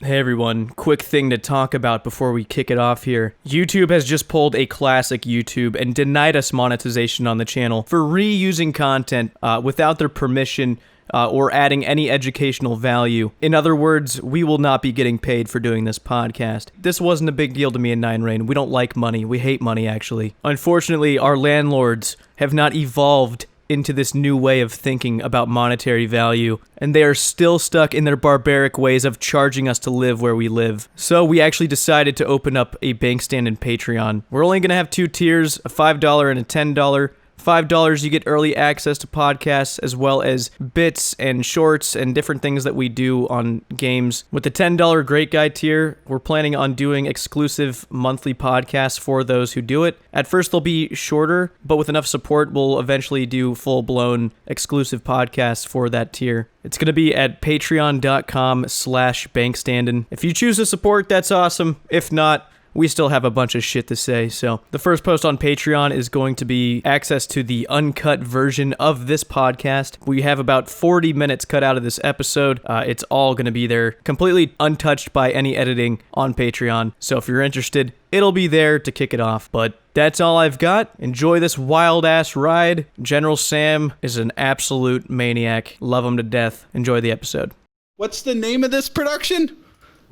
Hey everyone, quick thing to talk about before we kick it off here. YouTube has just pulled a classic YouTube and denied us monetization on the channel for reusing content without their permission or adding any educational value. In other words, we will not be getting paid for doing this podcast. This wasn't a big deal to me and Nine Rain. We don't like money. We hate money, actually. Unfortunately, our landlords have not evolved into this new way of thinking about monetary value, and they are still stuck in their barbaric ways of charging us to live where we live. So we actually decided to open up a Bankstandin Patreon. We're only going to have two tiers, a $5 and a $10. $5 you get early access to podcasts as well as bits and shorts and different things that we do on games. With the $10 Great Guy tier, we're planning on doing exclusive monthly podcasts for those who do it. At first they'll be shorter, but with enough support we'll eventually do full-blown exclusive podcasts for that tier. It's going to be at patreon.com/bankstandin. If you choose to support, that's awesome. If not, we still have a bunch of shit to say. So the first post on Patreon is going to be access to the uncut version of this podcast. We have about 40 minutes cut out of this episode. It's all going to be there, completely untouched by any editing on Patreon. So if you're interested, it'll be there to kick it off. But that's all I've got. Enjoy this wild-ass ride. General Sam is an absolute maniac. Love him to death. Enjoy the episode. What's the name of this production?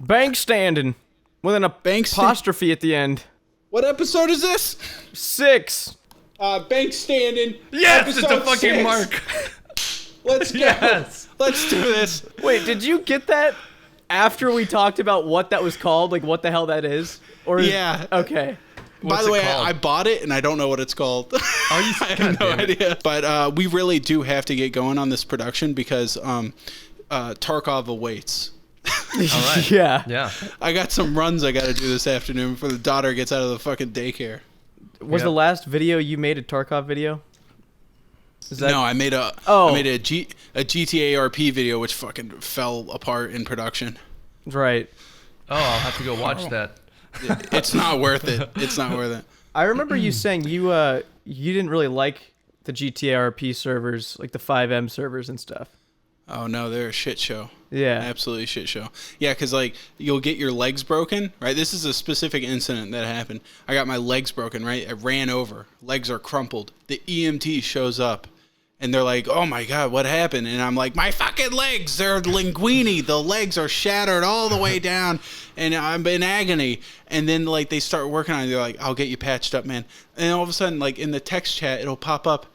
Bankstandin. With an apostrophe at the end. What episode is this? 6. Bankstandin. Yes, it's a fucking 6. mark. Let's go. Yes. Let's do this. Wait, did you get that after we talked about what that was called? Like, what the hell that is? Or Yeah. Okay. By the way, I bought it and I don't know what it's called. Oh, you I have no idea. But we really do have to get going on this production because Tarkov awaits. All right. Yeah. I got some runs I got to do this afternoon before the daughter gets out of the fucking daycare. Was the last video you made a Tarkov video? No, I made a GTA RP video which fucking fell apart in production. Right. Oh, I'll have to go watch that. It's not worth it. It's not worth it. I remember you saying you didn't really like the GTA RP servers, like the 5M servers and stuff. Oh no, they're a shit show. Yeah. Absolutely shit show. Yeah, because like you'll get your legs broken, right? This is a specific incident that happened. I got my legs broken, right? I ran over. Legs are crumpled. The EMT shows up and they're like, oh my God, what happened? And I'm like, my fucking legs, they're linguini. The legs are shattered all the way down and I'm in agony. And then like they start working on it. They're like, I'll get you patched up, man. And all of a sudden, like in the text chat, it'll pop up,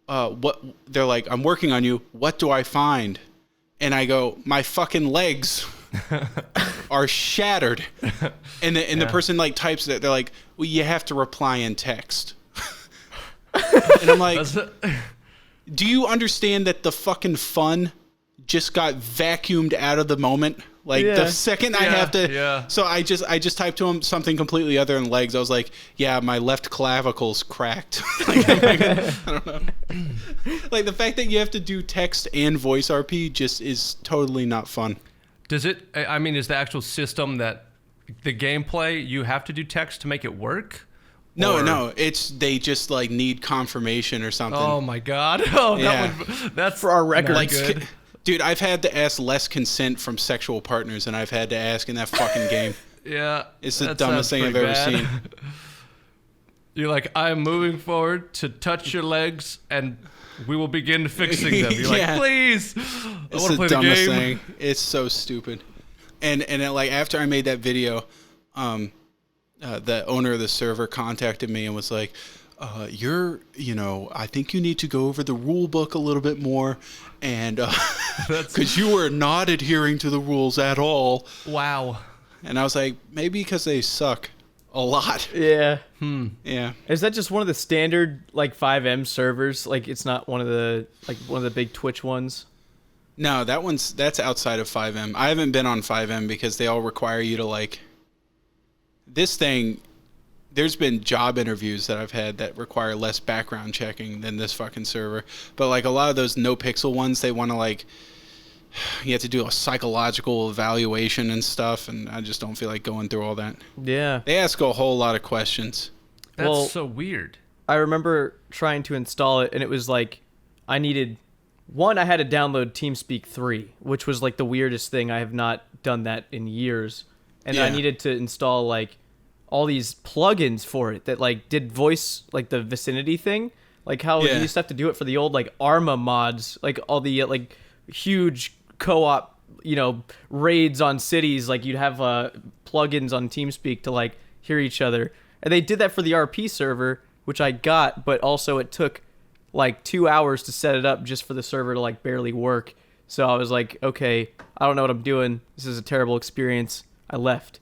what they're like, I'm working on you. What do I find? And I go, my fucking legs are shattered. And the person like types it. They're like, well, you have to reply in text. And I'm like, do you understand that the fucking fun just got vacuumed out of the moment? Like the second I have to, so I just typed to him something completely other than legs. I was like, yeah, my left clavicle's cracked. Like, I don't know. Like the fact that you have to do text and voice RP just is totally not fun. Does it? I mean, is the actual system that the gameplay you have to do text to make it work? No, it's they just like need confirmation or something. Oh my God! Oh, Yeah. that's For our record. not Like, good. dude, I've had to ask less consent from sexual partners than I've had to ask in that fucking game. Yeah, It's the that dumbest sounds thing I've pretty ever bad. seen. You're like, I'm moving forward to touch your legs, and we will begin fixing them. You're Yeah. like, please, I It's want to the play the dumbest game. thing. It's so stupid. And it, like after I made that video, the owner of the server contacted me and was like, I think you need to go over the rule book a little bit more, and because you were not adhering to the rules at all. Wow. And I was like, maybe because they suck a lot. Yeah. Yeah. Is that just one of the standard like 5M servers? Like it's not one of the big Twitch ones? No, that's outside of 5M. I haven't been on 5M because they all require you to like this thing. There's been job interviews that I've had that require less background checking than this fucking server. But like a lot of those no pixel ones, they want to like, you have to do a psychological evaluation and stuff. And I just don't feel like going through all that. Yeah. They ask a whole lot of questions. That's so weird. I remember trying to install it and it was like, I had to download TeamSpeak 3, which was like the weirdest thing. I have not done that in years, and I Yeah. needed to install like all these plugins for it that like did voice like the vicinity thing, like how you Yeah. used to have to do it for the old like Arma mods, like all the like huge co-op, raids on cities. Like you'd have plugins on TeamSpeak to like hear each other, and they did that for the RP server, which I got, but also it took like 2 hours to set it up just for the server to like barely work. So I was like, okay, I don't know what I'm doing. This is a terrible experience. I left.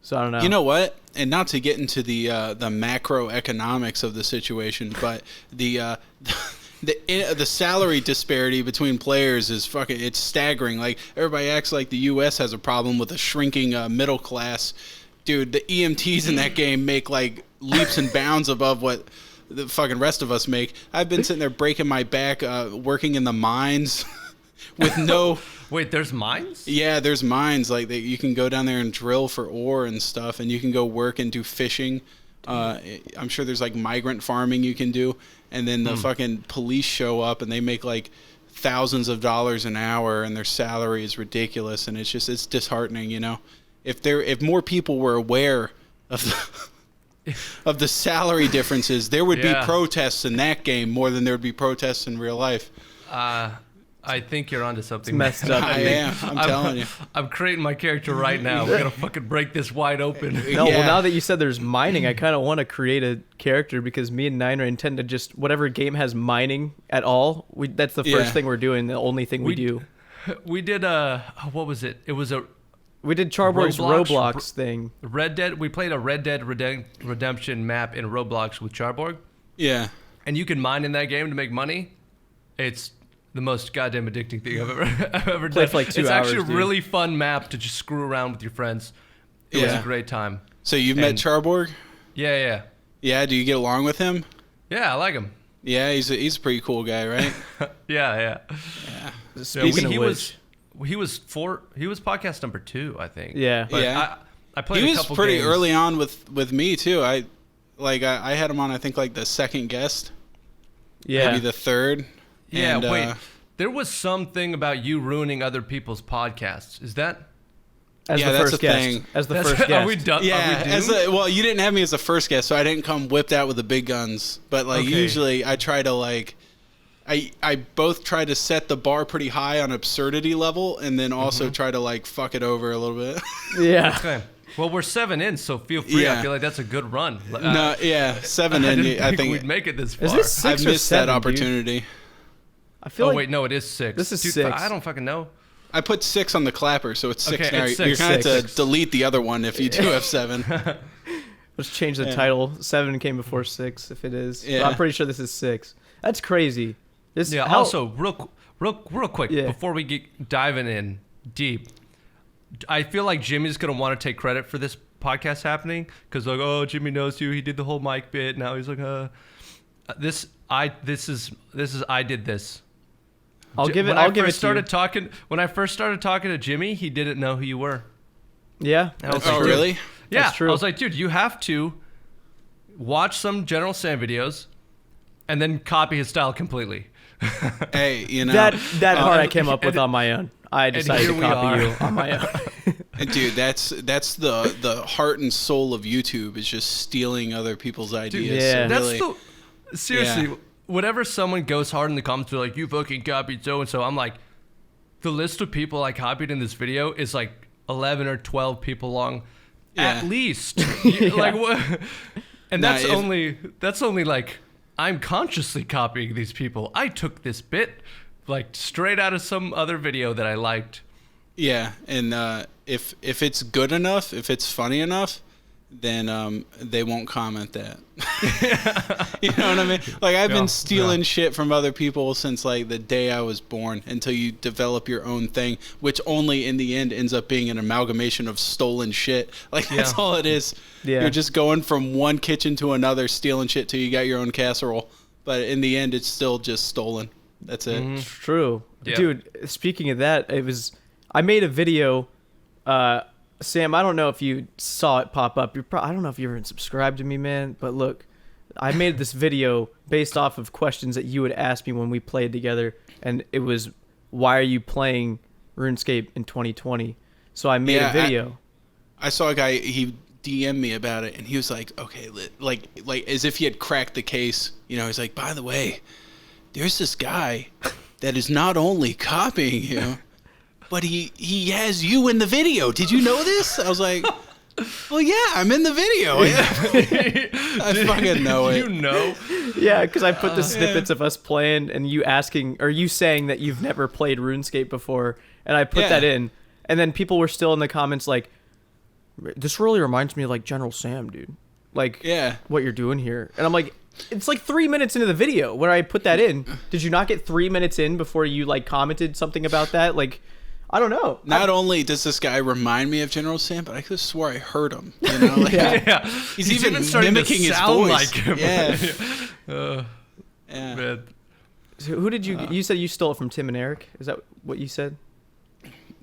So I don't know. You know what? And not to get into the macroeconomics of the situation, but the salary disparity between players is it's staggering. Like everybody acts like the U.S. has a problem with a shrinking middle class. Dude, the EMTs in that game make like leaps and bounds above what the fucking rest of us make. I've been sitting there breaking my back working in the mines with no. Wait, there's mines? Yeah, there's mines like that. You can go down there and drill for ore and stuff, and you can go work and do fishing. I'm sure there's like migrant farming you can do, and then the fucking police show up and they make like thousands of dollars an hour, and their salary is ridiculous, and it's disheartening, If more people were aware of the salary differences, there would be protests in that game more than there would be protests in real life. I think you're onto something. It's messed up. I am. I'm telling you. I'm creating my character right now. We're gonna fucking break this wide open. No, well, now that you said there's mining, I kind of want to create a character because me and Niner intend to just whatever game has mining at all. That's the first thing we're doing. The only thing we do. We did what was it? It was We did Charborg's Roblox thing. Red Dead. We played a Red Dead Redemption map in Roblox with Charborg. Yeah. And you can mine in that game to make money. It's the most goddamn addicting thing I've ever done. For like 2 it's hours, actually a dude. really fun map to just screw around with your friends. It was a great time. So you've met Charborg? Yeah. Yeah. Do you get along with him? Yeah, I like him. Yeah, he's a pretty cool guy, right? Yeah. Speaking of he which, he was podcast number 2, I think. Yeah. But Yeah. I played He a was couple pretty games. early on with me too. I had him on. I think like the second guest, yeah. maybe the third. Yeah, And, wait. There was something about you ruining other people's podcasts. Is that? As Yeah, the that's first the guest. thing. As the That's- first Are we guest. done? Yeah, Are we doomed? you didn't have me as the first guest, so I didn't come whipped out with the big guns. But like Okay. usually, I try to like, I both try to set the bar pretty high on absurdity level, and then also try to like fuck it over a little bit. Yeah. Okay. Well, we're 7 in, so feel free. Yeah. I feel like that's a good run. No, yeah, 7 I in. didn't I think think we'd make it this far. Is this I 6 or missed 7, that dude? opportunity. I feel Oh like wait, no, it is 6. This is Dude, 6. I don't fucking know. I put 6 on the clapper, so it's 6 Okay, now. it's You're 6. gonna have to 6. delete the other one if you do have 7. let's change the Yeah. title. 7 came before 6, if it is. Yeah. But I'm pretty sure this is 6. That's crazy. This Yeah. how- Also, real quick, Yeah. before we get diving in deep, I feel like Jimmy's gonna want to take credit for this podcast happening because like, oh, Jimmy knows you. He did the whole mic bit. Now he's like, this is I did this. I'll give it. When I'll I give it first to you. started talking, when I first started talking to Jimmy, he didn't know who you were. Yeah. I was That's like, Oh, true. really? Yeah, That's true. I was like, dude, you have to watch some General Sam videos and then copy his style completely. Hey, That part I and- came up with and- on my own. I decided here to we copy are. you on my own. Dude, that's the heart and soul of YouTube is just stealing other people's ideas. yeah. So That's really, the seriously. Yeah. Whenever someone goes hard in the comments, they're like, "You fucking copied so and so." I'm like, the list of people I copied in this video is like 11 or 12 people long, at Yeah. least. Like what? And Nah, that's only like I'm consciously copying these people. I took this bit like straight out of some other video that I liked. yeah, and if it's good enough, if it's funny enough, then they won't comment that. You know what I mean? Like I've Yeah, been stealing shit from other people since like the day I was born until you develop your own thing, which only in the end ends up being an amalgamation of stolen shit. Like that's Yeah. all it is. Yeah. You're just going from one kitchen to another stealing shit till you got your own casserole. But in the end it's still just stolen. That's it. It's true. Yeah. Dude, speaking of that, I made a video. Sam, I don't know if you saw it pop up. I don't know if you're even subscribed to me, man. But look, I made this video based off of questions that you would ask me when we played together. And it was, why are you playing RuneScape in 2020? So I made a video. I saw a guy, he DM'd me about it, and he was like, okay, like as if he had cracked the case. You know, he's like, by the way, there's this guy that is not only copying you, but he has you in the video. Did you know this? I was like, well, yeah, I'm in the video. Yeah. I fucking know it. You know? Yeah, because I put the snippets of us playing and you asking, or you saying that you've never played RuneScape before, and I put that in, and then people were still in the comments like, this really reminds me of like General Sam, dude. Like, what you're doing here. And I'm like, it's like 3 minutes into the video where I put that in. Did you not get 3 minutes in before you like commented something about that? Like, I don't know. Not only does this guy remand me of General Sam, but I could have swore I heard him. You know, like, he's even mimicking his voice. Like him. Yeah. Man. So who did you said you stole it from Tim and Eric? Is that what you said?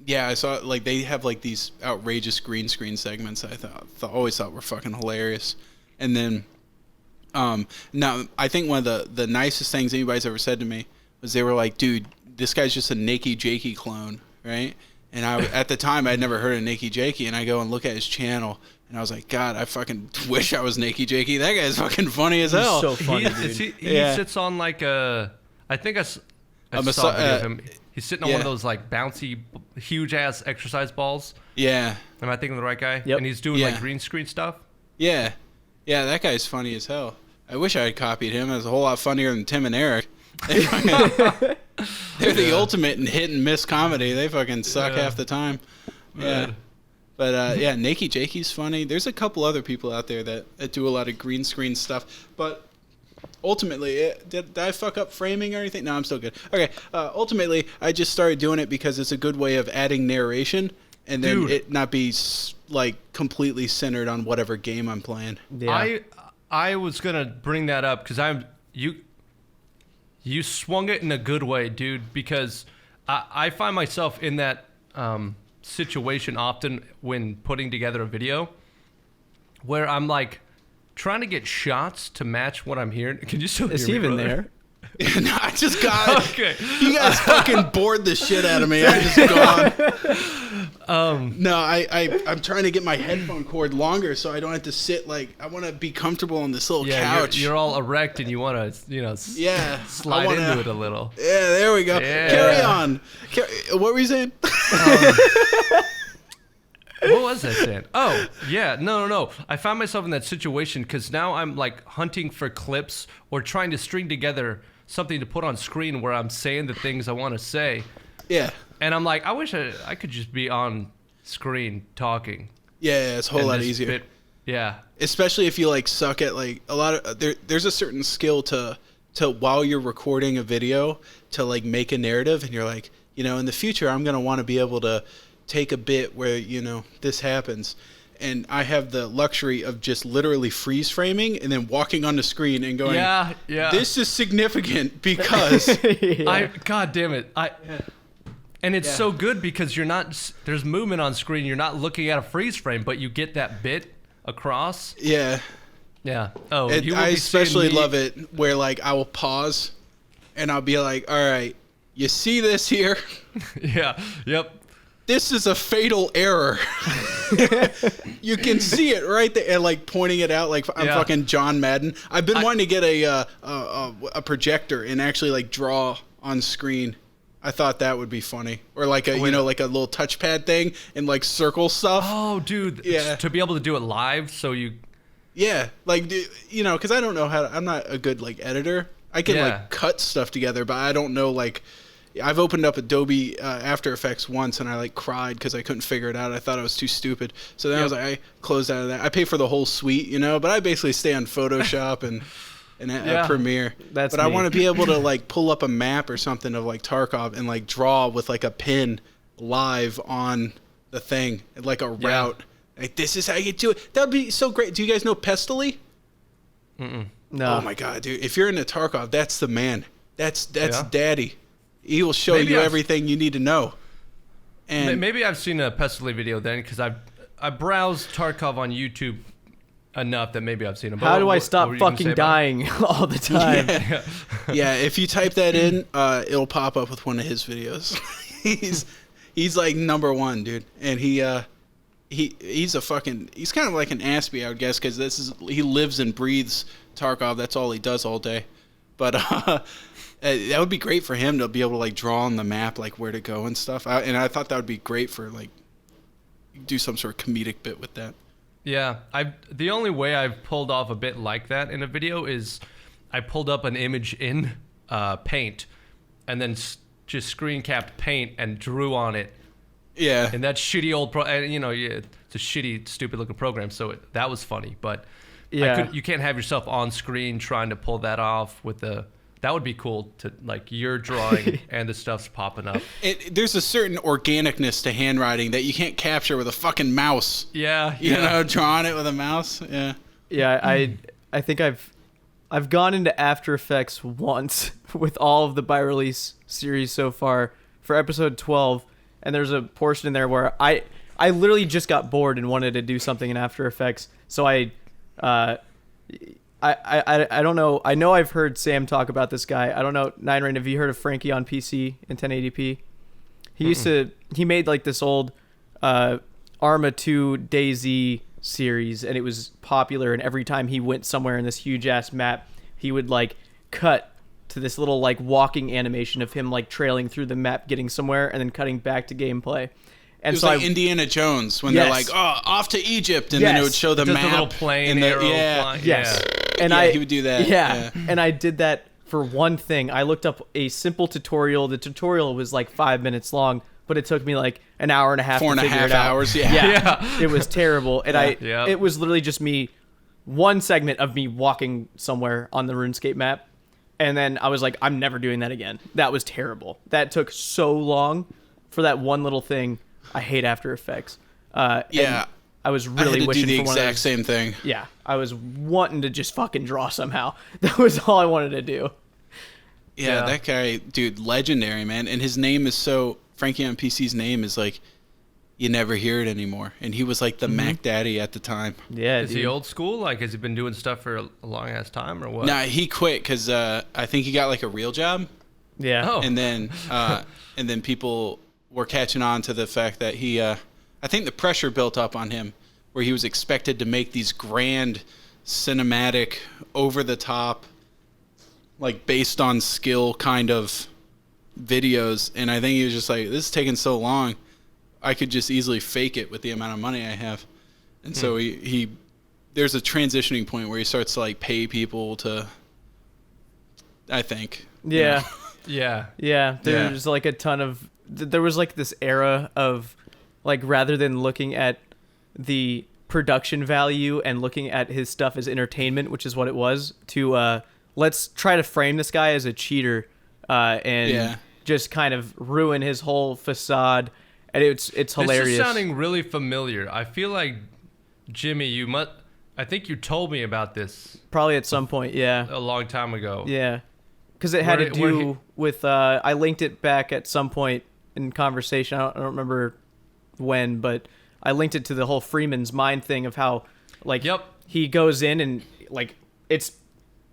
Yeah, I saw like they have like these outrageous green screen segments I always thought were fucking hilarious. And then now I think one of the nicest things anybody's ever said to me was they were like, dude, this guy's just a Nakey Jakey clone, right? And at the time I'd never heard of Nakey Jakey, and I go and look at his channel and I was like, God, I fucking wish I was Nakey Jakey. That guy's fucking funny as hell. He's so funny, dude. He sits on like I think I saw a video of him. He's sitting on one of those like bouncy, huge ass exercise balls. Yeah. Am I thinking of the right guy? Yep. And he's doing like green screen stuff. Yeah. Yeah, that guy's funny as hell. I wish I had copied him. It was a whole lot funnier than Tim and Eric. They're the ultimate in hit and miss comedy. They fucking suck half the time. Yeah. But Nakey Jakey's funny. There's a couple other people out there that do a lot of green screen stuff. But ultimately, did I fuck up framing or anything? No, I'm still good. Okay. Ultimately, I just started doing it because it's a good way of adding narration and then it not be like completely centered on whatever game I'm playing. Yeah. I was gonna bring that up because you swung it in a good way, dude. Because I find myself in that situation often when putting together a video, where I'm like trying to get shots to match what I'm hearing. Can you still hear me? Is he even there? No, I just got okay. You guys fucking bored the shit out of me. I just gone. No, I'm trying to get my headphone cord longer so I don't have to sit like I want to be comfortable on this little couch. You're all erect and you want to, slide into it a little. Yeah, there we go. Yeah. Carry on. What were you saying? What was that saying? Oh, yeah, no. I found myself in that situation because now I'm like hunting for clips or trying to string together something to put on screen where I'm saying the things I want to say. Yeah. And I'm like, I wish I could just be on screen talking. Yeah, it's a whole lot easier. Yeah. Especially if you like suck at like a lot of there's a certain skill to while you're recording a video to like make a narrative, and you're like, in the future I'm going to want to be able to take a bit where this happens, and I have the luxury of just literally freeze framing and then walking on the screen and going, this is significant because God damn it, and it's so good because you're not, there's movement on screen, you're not looking at a freeze frame, but you get that bit across. Yeah. Oh, and I especially love it where like I will pause and I'll be like, all right, you see this here? Yep. This is a fatal error. You can see it right there, and like pointing it out like I'm fucking John Madden. I've been wanting to get a projector and actually like draw on screen. I thought that would be funny, or like a like a little touchpad thing and like circle stuff. Oh, dude, to be able to do it live, so you. Yeah, like because I don't know how. I'm not a good like editor. I can like cut stuff together, but I don't know like. I've opened up Adobe After Effects once and I like cried because I couldn't figure it out. I thought I was too stupid. So then I was like, I closed out of that. I pay for the whole suite, but I basically stay on Photoshop and Premiere. But I want to be able to like pull up a map or something of like Tarkov and like draw with like a pin live on the thing, like a route. Like this is how you do it. That would be so great. Do you guys know Pestily? Mm-mm. No. Oh my God, dude! If you're into Tarkov, that's the man. That's daddy. He will show you everything you need to know. And maybe I've seen a Pestily video then because I browsed Tarkov on YouTube enough that maybe I've seen him. How do I stop fucking dying all the time? Yeah, if you type that in, it'll pop up with one of his videos. He's like #1, dude, and he's kind of like an Aspie, I would guess, because he lives and breathes Tarkov. That's all he does all day. But that would be great for him to be able to like draw on the map like where to go and stuff. And I thought that would be great for like do some sort of comedic bit with that. Yeah, the only way I've pulled off a bit like that in a video is I pulled up an image in Paint and then just screen capped Paint and drew on it. Yeah. And that shitty old it's a shitty, stupid looking program, so that was funny. But you can't have yourself on screen trying to pull that off with that would be cool to like you're drawing and the stuff's popping up. There's a certain organicness to handwriting that you can't capture with a fucking mouse. Yeah. You know, drawing it with a mouse. Yeah. Yeah, I think I've gone into After Effects once with all of the by release series so far for episode 12, and there's a portion in there where I literally just got bored and wanted to do something in After Effects. So I don't know. I know I've heard Sam talk about this guy. I don't know, Nine Rain, have you heard of Frankie on PC in 1080p? He made like this old Arma 2 DayZ series, and it was popular, and every time he went somewhere in this huge ass map, he would like cut to this little like walking animation of him like trailing through the map getting somewhere and then cutting back to gameplay. And it was like Indiana Jones when they're like, oh, off to Egypt, and then it would show the map. The little plane arrow flying. Yes. Yeah. And he would do that. Yeah. And I did that for one thing. I looked up a simple tutorial. The tutorial was like 5 minutes long, but it took me like an hour and a half to figure it out. 4.5 hours. Yeah. It was terrible. And it was literally just one segment of me walking somewhere on the RuneScape map. And then I was like, I'm never doing that again. That was terrible. That took so long for that one little thing. I hate After Effects. I was really wishing do the for one exact of those. same thing. Yeah, I was wanting to just fucking draw somehow. That was all I wanted to do. Yeah, that guy, dude, legendary, man. And his name is Frankie on PC's name is like, you never hear it anymore. And he was like the Mac Daddy at the time. Yeah, Is he old school? Like, has he been doing stuff for a long ass time or what? Nah, he quit because I think he got like a real job. Yeah. Oh. And then people were catching on to the fact that he, I think the pressure built up on him where he was expected to make these grand, cinematic, over-the-top, like based on skill kind of videos. And I think he was just like, this is taking so long. I could just easily fake it with the amount of money I have. And so he there's a transitioning point where he starts to like pay people to, I think. Yeah. Yeah. There's like a ton of, there was like this era of like, rather than looking at the production value and looking at his stuff as entertainment, which is what it was, to let's try to frame this guy as a cheater and just kind of ruin his whole facade. And it's hilarious. This is sounding really familiar. I feel like, Jimmy, I think you told me about this. Probably at some point, yeah. A long time ago. Yeah. Because it had to do with, I linked it back at some point in conversation. I don't remember when, but I linked it to the whole Freeman's Mind thing of how, like, he goes in and, like, it's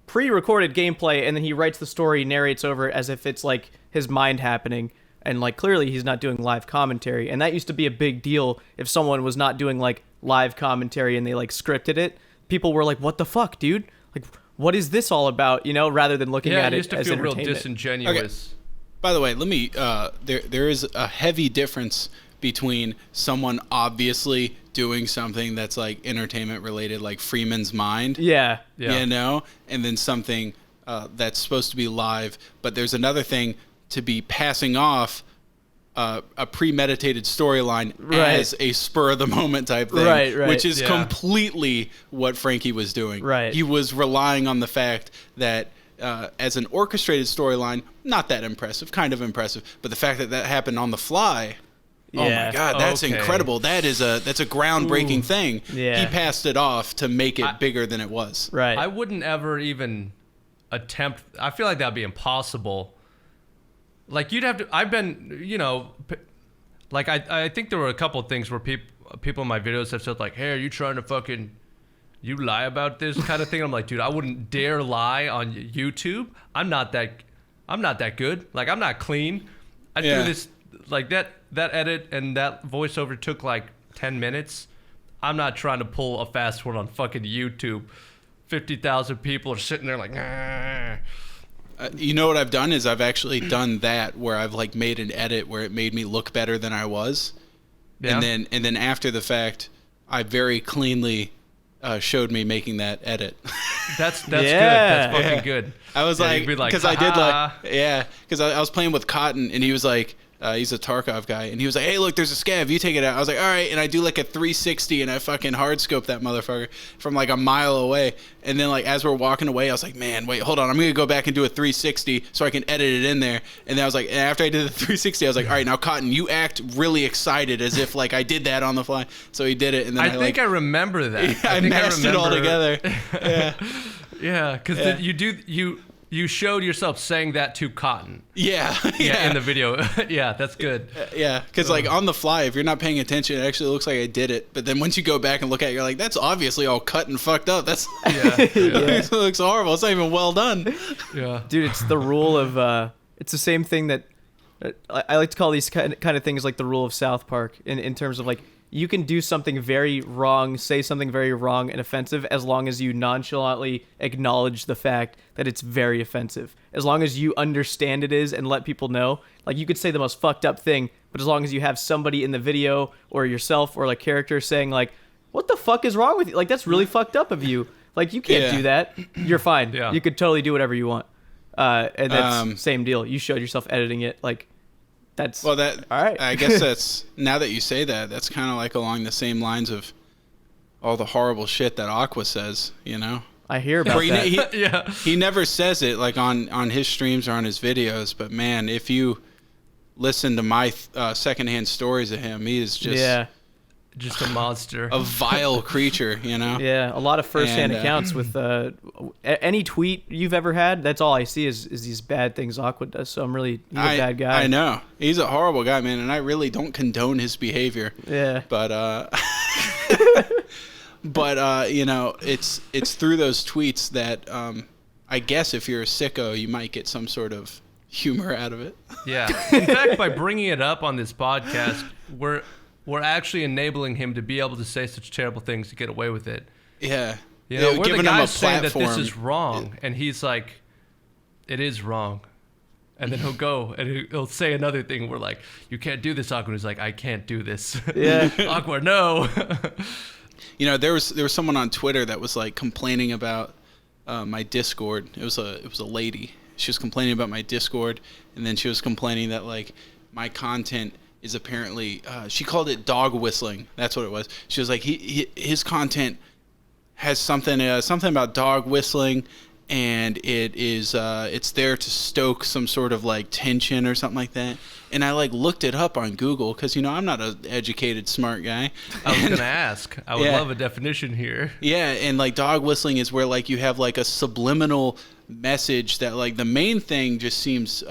pre-recorded gameplay, and then he writes the story, narrates over it as if it's, like, his mind happening. And, like, clearly he's not doing live commentary. And that used to be a big deal if someone was not doing, like, live commentary and they, like, scripted it. People were like, what the fuck, dude? Like, what is this all about? You know, rather than looking at it as entertainment. Yeah, it used to feel real disingenuous. Okay. By the way, let me, there is a heavy difference between someone obviously doing something that's, like, entertainment related, like Freeman's Mind. Yeah. You know? And then something that's supposed to be live. But there's another thing to be passing off a premeditated storyline as a spur of the moment type thing, right. which is completely what Frankie was doing. Right. He was relying on the fact that as an orchestrated storyline, not that impressive, kind of impressive, but the fact that that happened on the fly. Yeah. Oh my God, that's incredible. That's a groundbreaking thing. Yeah. He passed it off to make it bigger than it was. Right. I wouldn't ever even attempt. I feel like that'd be impossible. Like, you'd have to, I've been, you know, like, I think there were a couple of things where people in my videos have said, like, hey, are you trying to fucking, you lie about this kind of thing? I'm like, dude, I wouldn't dare lie on YouTube. I'm not that good. Like, I'm not clean. I do this, like, that, edit and that voiceover took like 10 minutes, I'm not trying to pull a fast one on fucking YouTube. 50,000 people are sitting there like, you know what I've done is I've actually done that where I've like made an edit where it made me look better than I was. Yeah. And then after the fact, I very cleanly showed me making that edit. That's good. That's fucking good. I was like, because I did because I was playing with Cotton and he was like, he's a Tarkov guy, and he was like, hey, look, there's a scav, you take it out. I was like, all right, and I do like a 360, and I fucking hard scope that motherfucker from like a mile away. And then like as we're walking away, I was like, man, wait, hold on, I'm gonna go back and do a 360 so I can edit it in there. And then I was like, and after I did the 360, I was like, all right, now Cotton, you act really excited as if like I did that on the fly. So he did it, and then I think I remember that. Yeah, I mashed it all together. Yeah. Yeah, because you showed yourself saying that to Cotton. Yeah, in the video. Yeah, that's good. Yeah, because like on the fly, if you're not paying attention, it actually looks like I did it. But then once you go back and look at it, you're like, that's obviously all cut and fucked up. That's it looks horrible. It's not even well done. Yeah, dude, it's the rule of it's the same thing that I like to call these kind of things like the rule of South Park in terms of like, you can do something very wrong, say something very wrong and offensive, as long as you nonchalantly acknowledge the fact that it's very offensive. As long as you understand it is and let people know. Like, you could say the most fucked up thing, but as long as you have somebody in the video or yourself or like character saying like, what the fuck is wrong with you? Like, that's really fucked up of you. Like, you can't do that. You're fine. Yeah. You could totally do whatever you want. And that's same deal. You showed yourself editing it. Like, that's all right. I guess that's, now that you say that, that's kind of like along the same lines of all the horrible shit that Aqua says, you know? I hear about that. He never says it like on his streams or on his videos, but man, if you listen to my secondhand stories of him, he is just a monster, a vile creature, you know? Yeah, a lot of first-hand accounts with any tweet you've ever had. That's all I see is these bad things Aqua does. So he's a bad guy. I know. He's a horrible guy, man, and I really don't condone his behavior. Yeah. But you know, it's through those tweets that I guess if you're a sicko, you might get some sort of humor out of it. Yeah. In fact, by bringing it up on this podcast, we're actually enabling him to be able to say such terrible things to get away with it. Yeah. You know, we're the guys saying that this is wrong, and he's like, it is wrong. And then he'll go and he'll say another thing. We're like, you can't do this, Aqua. And he's like, I can't do this. Yeah. Aqua, no. You know, there was someone on Twitter that was like complaining about my Discord. It was a lady. She was complaining about my Discord, and then she was complaining that like my content is apparently she called it dog whistling. That's what it was. She was like, his content has something about dog whistling, and it's there to stoke some sort of like tension or something like that. And I like looked it up on Google because, you know, I'm not an educated smart guy. I was gonna ask. I would love a definition here. Yeah, and like dog whistling is where like you have like a subliminal message that like the main thing just seems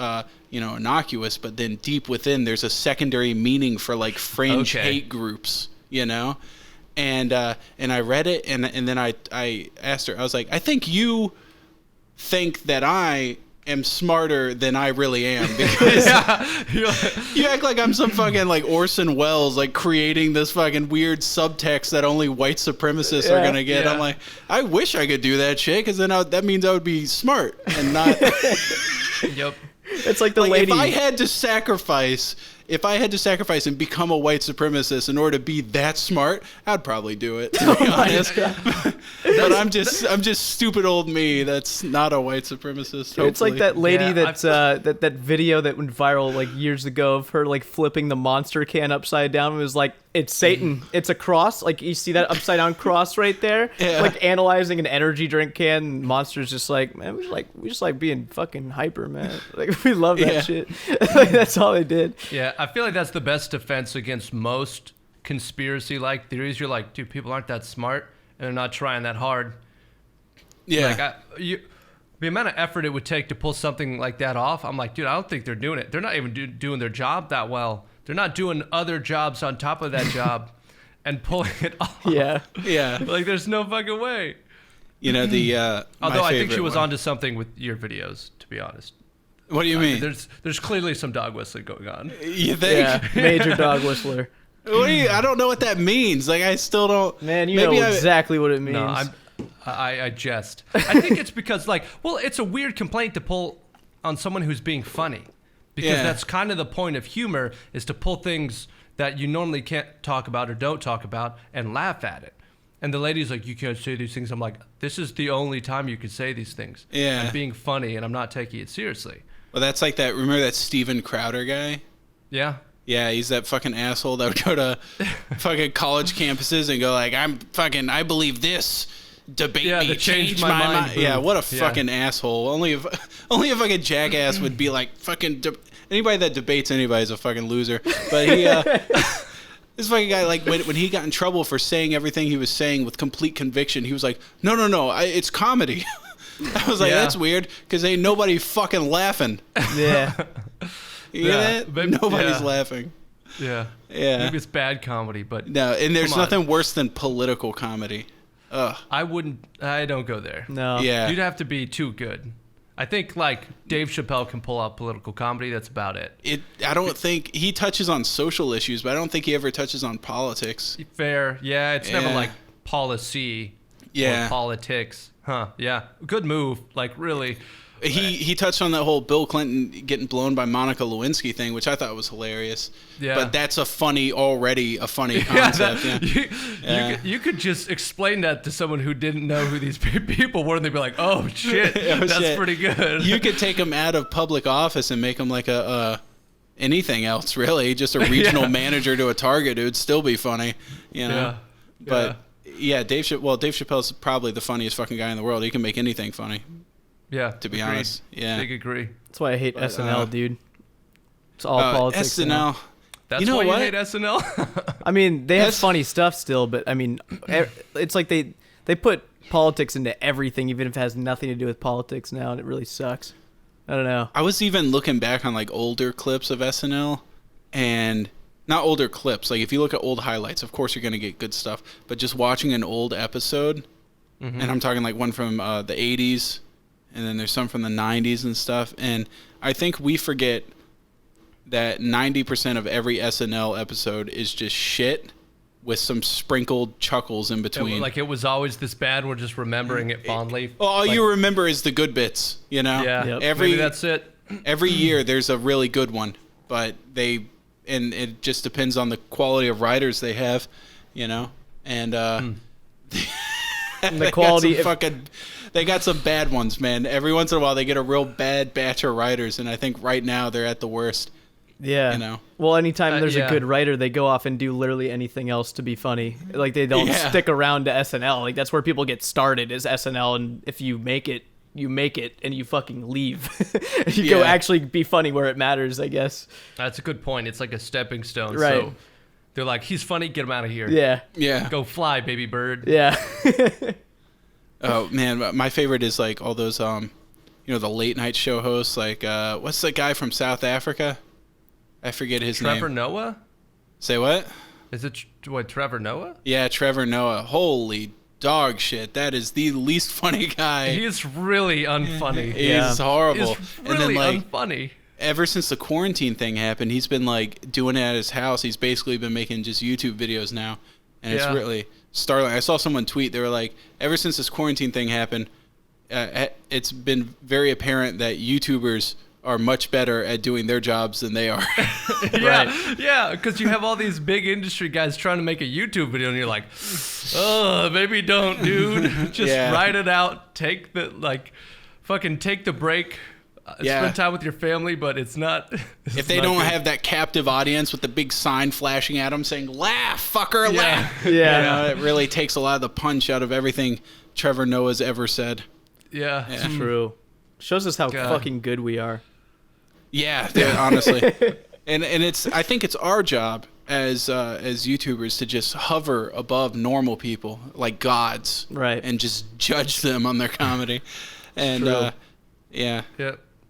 you know, innocuous, but then deep within there's a secondary meaning for like fringe hate groups, you know. And I read it, and then I asked her, I was like, I think you think that I am smarter than I really am, because you act like I'm some fucking like Orson Welles, like creating this fucking weird subtext that only white supremacists are gonna get. I'm like, I wish I could do that shit, because then that means I would be smart and not. Yep. It's like the lady. If I had to sacrifice and become a white supremacist in order to be that smart, I'd probably do it, to be honest. But I'm just stupid old me that's not a white supremacist. Hopefully. It's like that lady that video that went viral like years ago of her like flipping the Monster can upside down. It was like, it's Satan. It's a cross. Like, you see that upside down cross right there? Yeah. Like analyzing an energy drink can. Monster's just like, man, we just like being fucking hyper, man. Like, we love that shit. Like, that's all they did. Yeah, I feel like that's the best defense against most conspiracy-like theories. You're like, dude, people aren't that smart, and they're not trying that hard. Yeah. Like, the amount of effort it would take to pull something like that off, I'm like, dude, I don't think they're doing it. They're not even doing their job that well. They're not doing other jobs on top of that job and pulling it off. Yeah. Yeah. Like, there's no fucking way. You know, the Although I think she was onto something with your videos, to be honest. What do you mean? There's clearly some dog whistling going on. You think? Yeah, major dog whistler. I don't know what that means. Like, I still don't. Man, you know exactly what it means. No, I jest. I think it's because it's a weird complaint to pull on someone who's being funny, because that's kind of the point of humor, is to pull things that you normally can't talk about or don't talk about and laugh at it. And the lady's like, you can't say these things. I'm like, this is the only time you can say these things. Yeah. I'm being funny and I'm not taking it seriously. Well, that's like that. Remember that Steven Crowder guy? Yeah. Yeah, he's that fucking asshole that would go to fucking college campuses and go like, I believe this. Debate me, change my mind. Yeah, what a fucking asshole. Only a fucking jackass would be like, fucking, anybody that debates anybody is a fucking loser. But he, this fucking guy, like, when he got in trouble for saying everything he was saying with complete conviction, he was like, no, it's comedy. I was like, that's weird, because ain't nobody fucking laughing. Yeah. You hear that? Maybe, Nobody's laughing. Yeah. Yeah. Maybe it's bad comedy, but no, and there's nothing worse than political comedy. Ugh. I don't go there. No. Yeah. You'd have to be too good. I think like Dave Chappelle can pull out political comedy. That's about it. I don't think he touches on social issues, but I don't think he ever touches on politics. Fair. Yeah. It's never like policy or politics. Huh. Yeah. Good move. Like, really. He touched on that whole Bill Clinton getting blown by Monica Lewinsky thing, which I thought was hilarious. Yeah. But that's already a funny concept. You could just explain that to someone who didn't know who these people were, and they'd be like, "Oh shit, that's pretty good." You could take him out of public office and make him like anything else, really. Just a regional manager to a Target. It would still be funny, you know. Yeah. But Dave Chappelle's probably the funniest fucking guy in the world. He can make anything funny. Yeah, to be honest. Yeah, big agree. That's why I hate SNL, dude. It's all politics. SNL. That's why you hate SNL. I mean, they have funny stuff still, but I mean, it's like they put politics into everything, even if it has nothing to do with politics now, and it really sucks. I don't know. I was even looking back on like older clips of SNL, and not older clips. Like if you look at old highlights, of course you're gonna get good stuff. But just watching an old episode, and I'm talking like one from the 80s. And then there's some from the 90s and stuff. And I think we forget that 90% of every SNL episode is just shit with some sprinkled chuckles in between. Like it was always this bad, we're just remembering it fondly. All you remember is the good bits, you know? Yeah, maybe that's it. Every year there's a really good one. But and it just depends on the quality of writers they have, you know? And the quality they got some bad ones, man. Every once in a while they get a real bad batch of writers, and I think right now they're at the worst. Yeah. You know. Well, anytime there's a good writer, they go off and do literally anything else to be funny. Like they don't stick around to SNL. Like that's where people get started is SNL, and if you make it, and you fucking leave. You go actually be funny where it matters, I guess. That's a good point. It's like a stepping stone. Right. So they're like, he's funny, get him out of here. Yeah. Yeah. Go fly, baby bird. Yeah. Oh man, my favorite is like all those the late night show hosts, like what's the guy from South Africa? I forget his name. Trevor Noah? Say what? Is it Trevor Noah? Yeah, Trevor Noah. Holy dog shit. That is the least funny guy. He is really unfunny. He's horrible. He's really unfunny. Ever since the quarantine thing happened, he's been like doing it at his house. He's basically been making just YouTube videos now. And it's really startling. I saw someone tweet, they were like, ever since this quarantine thing happened, it's been very apparent that YouTubers are much better at doing their jobs than they are. Yeah, because you have all these big industry guys trying to make a YouTube video, and you're like, oh, maybe don't, dude. Just write it out. Take the break. Spend time with your family, but it's not. If they don't have that captive audience with the big sign flashing at them saying, laugh, fucker, laugh. Yeah. It really takes a lot of the punch out of everything Trevor Noah's ever said. Yeah. It's true. Shows us how fucking good we are. Yeah, honestly. And I think it's our job as YouTubers to just hover above normal people like gods. Right. And just judge them on their comedy. And yeah.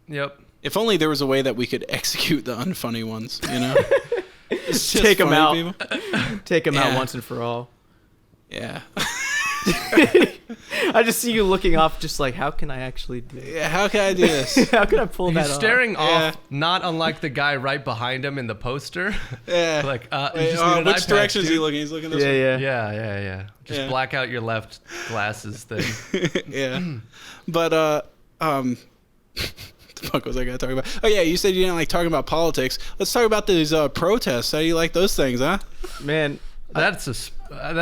Yep. If only there was a way that we could execute the unfunny ones, you know? Take them out. Take them out once and for all. Yeah. I just see you looking off, just like, how can I actually do it? Yeah, how can I do this? How can I pull that He's off? staring off, not unlike the guy right behind him in the poster. Yeah. Like, you Wait, just need an which eye direction patch, is he dude. looking? He's looking this way. Yeah. Yeah. Just Yeah. black out your left glasses thing. Yeah. But what the fuck was I gonna talk about? Oh yeah, you said you didn't like talking about politics. Let's talk about these protests. How do you like those things, huh? Man, That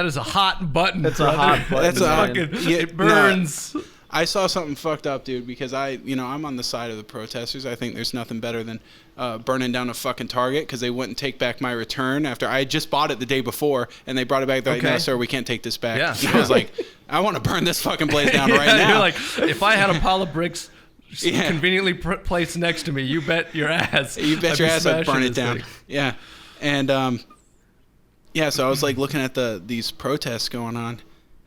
is a hot button. That's a hot button. That's a hot- fucking, Yeah, it burns. I saw something fucked up, dude, because I'm on the side of the protesters. I think there's nothing better than burning down a fucking Target because they wouldn't take back my return after I just bought it the day before and they brought it back. They're like, Okay. no, sir, we can't take this back. Yeah. And I was like, I want to burn this fucking place down right Yeah, now. You're like, if I had a pile of bricks Yeah. conveniently placed next to me, you bet your ass. You bet I'd your be ass I'd burn smashing it this down. thing. Yeah. And yeah, so I was like looking at these protests going on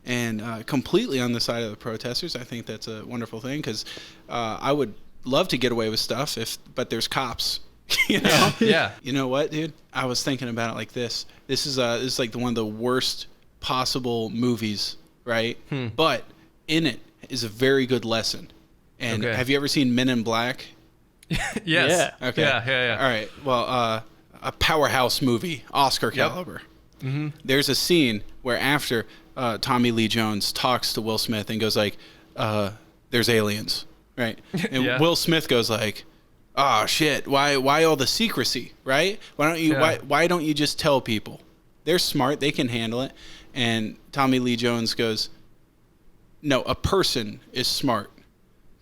and completely on the side of the protesters. I think that's a wonderful thing because I would love to get away with stuff but there's cops. You know? Yeah. You know what, dude? I was thinking about it like this. This is like one of the worst possible movies, right? But in it is a very good lesson. And Okay. have you ever seen Men in Black? Yes. Yeah. Okay. Yeah. All right. Well, a powerhouse movie, Oscar caliber. Mm-hmm. There's a scene where after Tommy Lee Jones talks to Will Smith and goes like, "There's aliens," right? And Yeah. Will Smith goes like, "Oh shit! Why all the secrecy, right? Why don't you just tell people? They're smart. They can handle it." And Tommy Lee Jones goes, "No, a person is smart,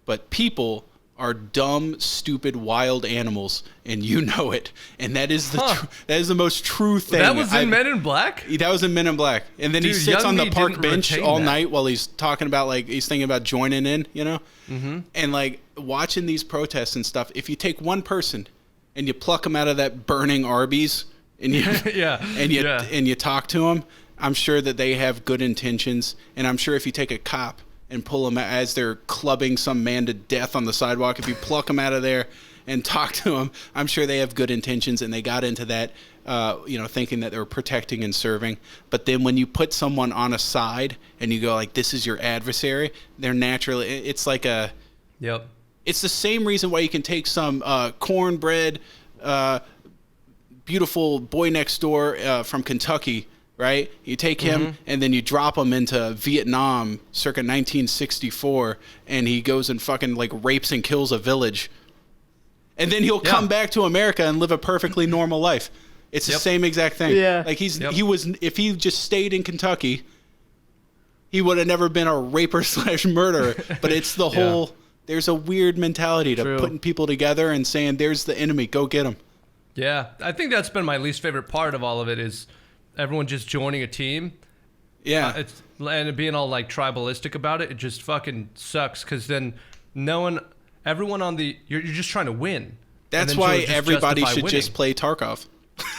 but people are dumb, stupid, wild animals, and you know it. And that is that is the most true thing." That was in Men in Black? That was in Men in Black. And then he Dude, sits young on the me park didn't bench retain all that. night while he's talking about, like, he's thinking about joining in, you know? Mm-hmm. And, like, watching these protests and stuff, if you take one person and you pluck them out of that burning Arby's and you and you talk to them, I'm sure that they have good intentions. And I'm sure if you take a cop and pull them as they're clubbing some man to death on the sidewalk, if you pluck them out of there and talk to them, I'm sure they have good intentions and they got into that, thinking that they were protecting and serving. But then when you put someone on a side and you go like, this is your adversary, they're naturally, it's like it's the same reason why you can take some cornbread, beautiful boy next door from Kentucky, right? You take him and then you drop him into Vietnam circa 1964 and he goes and fucking like rapes and kills a village. And then he'll come back to America and live a perfectly normal life. It's the same exact thing. Yeah. Like if he just stayed in Kentucky, he would have never been a raper / murderer. But it's the whole, there's a weird mentality to putting people together and saying, there's the enemy, go get him. Yeah. I think that's been my least favorite part of all of it is everyone just joining a team. Yeah. And being all like tribalistic about it. It just fucking sucks because then everyone on you're just trying to win. That's why everybody should just play Tarkov.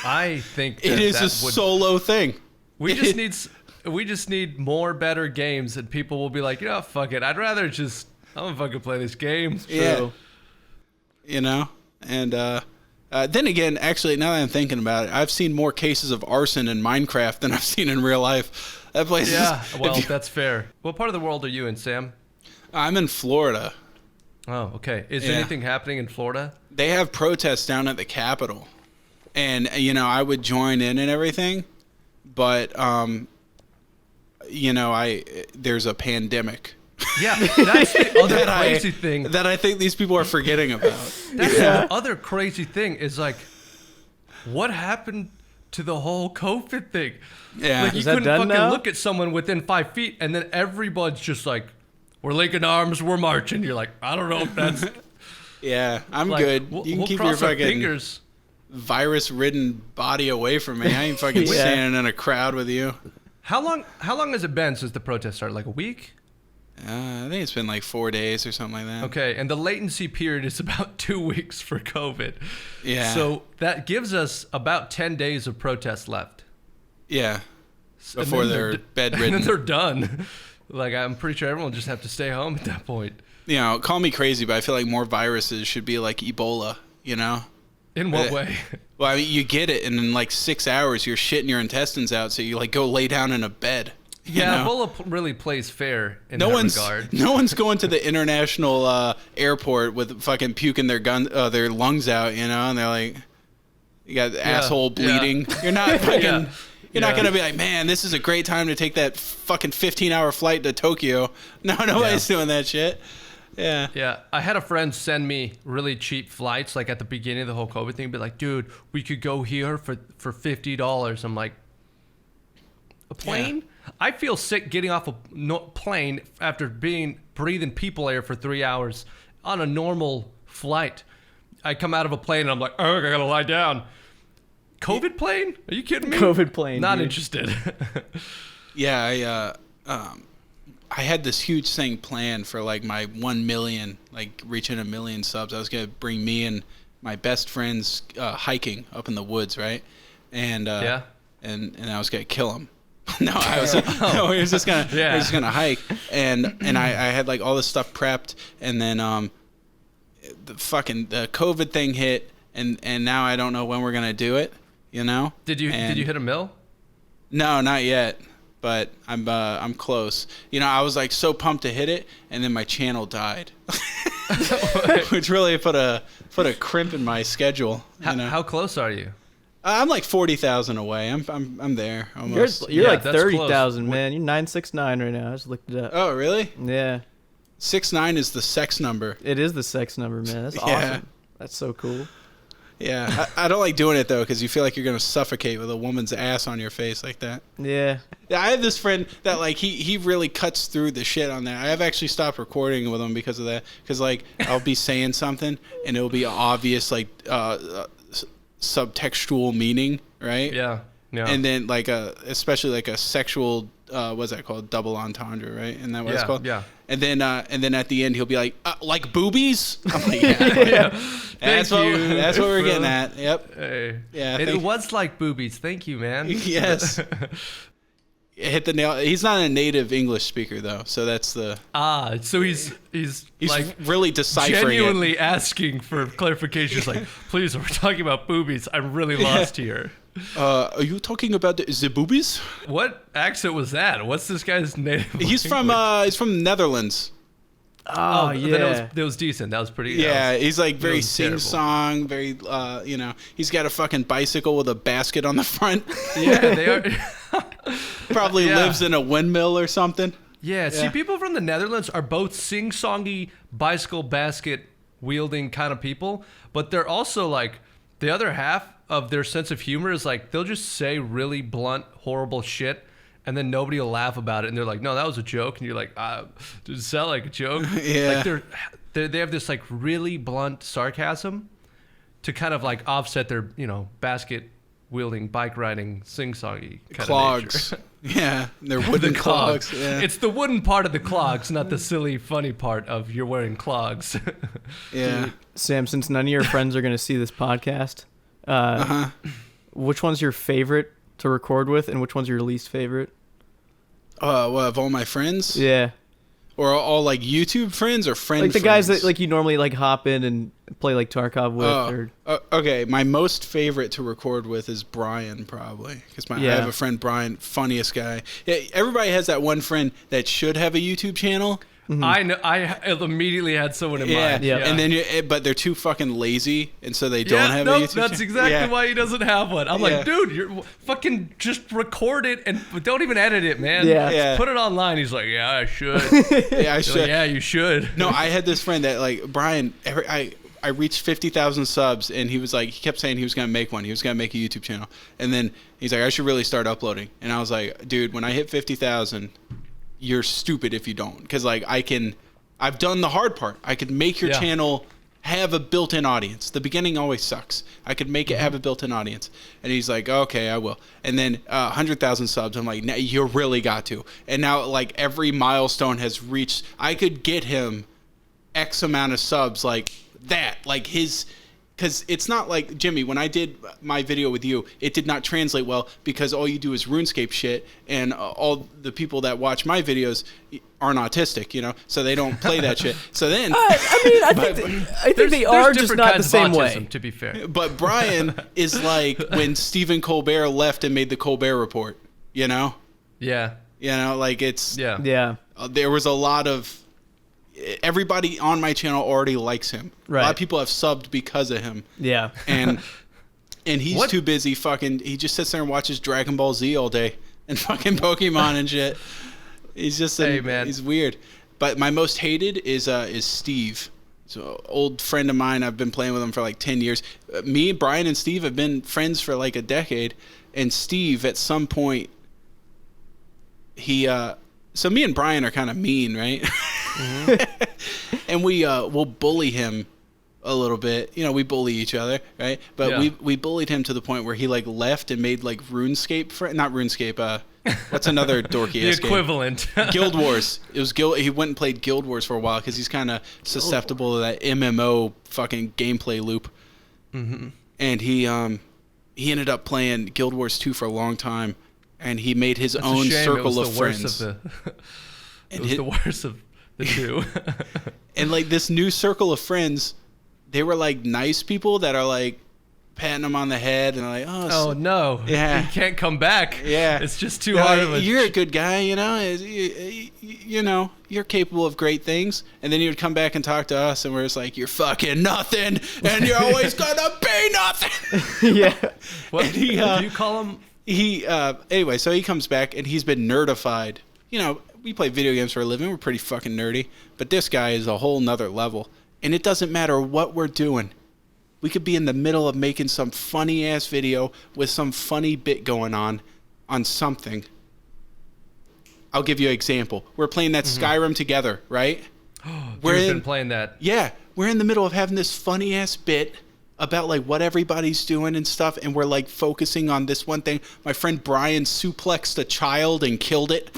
I think It is a solo thing. We just need more better games and people will be like, fuck it. I'm gonna fucking play this game. Yeah. You know? And then again, actually, now that I'm thinking about it, I've seen more cases of arson in Minecraft than I've seen in real life. That place That's fair. What part of the world are you in, Sam? I'm in Florida. Oh, okay. Is anything happening in Florida? They have protests down at the Capitol. And, I would join in and everything. But, there's a pandemic. Yeah, that's the other crazy thing. That I think these people are forgetting about. That's the other crazy thing is like, what happened to the whole COVID thing? Yeah. Like you couldn't fucking look at someone within 5 feet and then everybody's just like, we're linking arms, we're marching. You're like, I don't know if that's... Yeah, I'm good. You can keep your fucking virus-ridden body away from me. I ain't fucking standing in a crowd with you. How long has it been since the protest started? Like a week? I think it's been like 4 days or something like that. Okay, and the latency period is about 2 weeks for COVID. Yeah. So that gives us about 10 days of protest left. Yeah. Before they're bedridden. And then they're done. Like, I'm pretty sure everyone will just have to stay home at that point. Call me crazy, but I feel like more viruses should be like Ebola, In what way? Well, I mean, you get it, and in like 6 hours, you're shitting your intestines out, so you like go lay down in a bed, Yeah, Ebola really plays fair in No that one's regard. no one's going to the international airport with fucking puking their lungs out, and they're like, you got asshole bleeding. You're not fucking. You're not gonna be like, man, this is a great time to take that fucking 15-hour flight to Tokyo. No, nobody's doing that shit. Yeah. Yeah, I had a friend send me really cheap flights, like at the beginning of the whole COVID thing, be like, dude, we could go here for $50. I'm like, a plane? Yeah. I feel sick getting off a plane after breathing people air for 3 hours on a normal flight. I come out of a plane and I'm like, oh, I gotta lie down. COVID plane? Are you kidding me? COVID plane. Not dude. interested. Yeah, I had this huge thing planned for like my 1 million, like reaching 1 million subs. I was gonna bring me and my best friends hiking up in the woods, right? And and I was gonna kill him. No, we were just gonna hike, and I had like all this stuff prepped, and then the COVID thing hit, and now I don't know when we're gonna do it. Did you hit a mill? No, not yet, but I'm close. I was like so pumped to hit it, and then my channel died, which really put a crimp in my schedule. How close are you? I'm like 40,000 away. I'm there almost. You're like 30,000, man. You're 969 right now. I just looked it up. Oh, really? Yeah. 69 is the sex number. It is the sex number, man. That's awesome. That's so cool. Yeah, I don't like doing it though because you feel like you're gonna suffocate with a woman's ass on your face like that. Yeah. Yeah, I have this friend that like he really cuts through the shit on that. I have actually stopped recording with him because of that. Because like I'll be saying something and it'll be obvious like subtextual meaning, right? Yeah. And then like especially like a sexual what's that called? Double entendre, right? Isn't that what it's called? Yeah. And then at the end he'll be like boobies. I'm like, yeah. That's what we're getting at. Yep. Hey. Yeah. It was like boobies. Thank you, man. Yes. Hit the nail. He's not a native English speaker though, so that's the. So he's like really deciphering genuinely asking for clarification. He's like, please, we're talking about boobies. I'm really lost here. Are you talking about the boobies? What accent was that? What's this guy's name? He's from the Netherlands. Oh yeah, that was decent. That was pretty. Yeah, he's like very sing-song, very he's got a fucking bicycle with a basket on the front. Yeah, they are. Probably lives in a windmill or something. Yeah, see, people from the Netherlands are both sing-songy, bicycle basket wielding kind of people, but they're also like the other half of their sense of humor is like they'll just say really blunt, horrible shit, and then nobody will laugh about it, and they're like, "No, that was a joke," and you're like, "Does it sound like a joke?" Yeah. Like they have this like really blunt sarcasm to kind of like offset their basket wielding, bike riding, sing-songy kind clogs. of nature. Yeah, they're wooden clogs. Yeah. It's the wooden part of the clogs, not the silly, funny part of you're wearing clogs. Yeah. Dude, Sam, since none of your friends are going to see this podcast, which one's your favorite to record with, and which one's your least favorite? Of all my friends? Yeah. Or all like YouTube friends or friends? Like the guys that like you normally like hop in and play like Tarkov with. Okay, my most favorite to record with is Brian probably because I have a friend Brian, funniest guy. Yeah, everybody has that one friend that should have a YouTube channel. Mm-hmm. I know. I immediately had someone in mind. Yeah, and then but they're too fucking lazy, and so they don't have a YouTube channel. That's exactly why he doesn't have one. I'm like, dude, you're fucking just record it and don't even edit it, man. Yeah. Just put it online. He's like, yeah, I should. Yeah, I should. Like, yeah, you should. No, I had this friend that like Brian. I reached 50,000 subs, and he kept saying he was gonna make one. He was gonna make a YouTube channel, and then he's like, I should really start uploading. And I was like, dude, when I hit 50,000. You're stupid if you don't, because like I've done the hard part. I could make your channel have a built-in audience. The beginning always sucks. I could make it have a built-in audience. And he's like, okay, I will. And then 100,000 subs. I'm like, nah, you really got to. And now like every milestone has reached. I could get him X amount of subs like that, like his. Because it's not like, Jimmy, when I did my video with you, it did not translate well because all you do is RuneScape shit, and all the people that watch my videos aren't autistic, so they don't play that shit. So then... I think they are just not the same autism, way. To be fair. But Brian is like when Stephen Colbert left and made the Colbert Report, Yeah. You know, like it's Yeah. There was a lot of everybody on my channel already likes him. Right. A lot of people have subbed because of him. Yeah. And he's too busy fucking. He just sits there and watches Dragon Ball Z all day and fucking Pokemon and shit. He's just he's weird. But my most hated is Steve. So an old friend of mine. I've been playing with him for like 10 years. Me, Brian, and Steve have been friends for like a decade. And Steve, at some point, so me and Brian are kind of mean, right? Mm-hmm. And we'll bully him a little bit. You know, we bully each other, right? But we bullied him to the point where he like left and made like RuneScape not RuneScape. What's another dorky ass the equivalent game? Guild Wars. It was He went and played Guild Wars for a while because he's kind of susceptible to that MMO fucking gameplay loop. Mm-hmm. And he ended up playing Guild Wars 2 for a long time, and he made his own circle of friends. It was the worst of the two. And like this new circle of friends, they were like nice people that are like patting him on the head and like, oh no, yeah, you can't come back. Yeah, it's just too hard of a. You're a good guy, you know. You know, you're capable of great things. And then he would come back and talk to us, and we're just like, you're fucking nothing, and you're always gonna be nothing. Yeah. What do you call him? Anyway, so he comes back and he's been nerdified. You know, we play video games for a living. We're pretty fucking nerdy. But this guy is a whole nother level. And it doesn't matter what we're doing. We could be in the middle of making some funny ass video with some funny bit going on something. I'll give you an example. We're playing that Skyrim together, right? We've been playing that. Yeah. We're in the middle of having this funny ass bit about like what everybody's doing and stuff, and we're like focusing on this one thing. My friend Brian suplexed a child and killed it.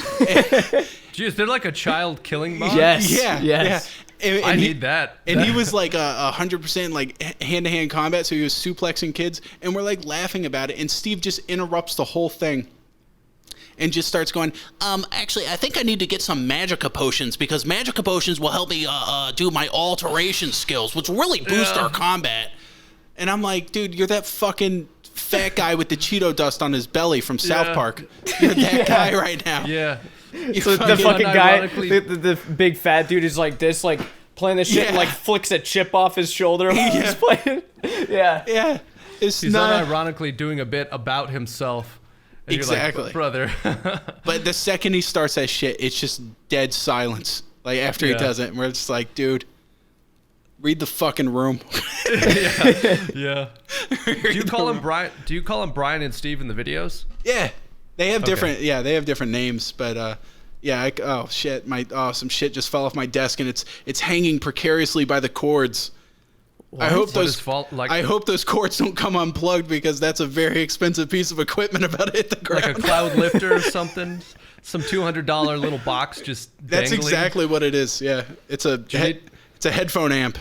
Gee, is there like a child killing mod? Yes. Yeah. Yes. Yeah. And I need that. And he was like 100% like hand-to-hand combat, so he was suplexing kids, and we're like laughing about it, and Steve just interrupts the whole thing and just starts going, actually, I think I need to get some Magica potions, because Magica potions will help me do my alteration skills, which really boost our combat. And I'm like, dude, you're that fucking fat guy with the Cheeto dust on his belly from South Park. You're that guy right now. Yeah. So the fucking guy, the big fat dude is like this, like playing the shit, and like flicks a chip off his shoulder while he's playing. Yeah. Yeah. He's unironically doing a bit about himself. And exactly. You're like, brother. But the second he starts that shit, it's just dead silence. Like after he does it, and we're just like, dude, read the fucking room. Yeah. Do you call him Brian and Steve in the videos? Yeah. They have different they have different names, but oh shit, some shit just fell off my desk and it's hanging precariously by the cords. What? I hope those cords don't come unplugged, because that's a very expensive piece of equipment about to hit the ground. Like a cloud lifter or something? Some $200 little box just dangling? That's exactly what it is. Yeah. It's a headphone amp.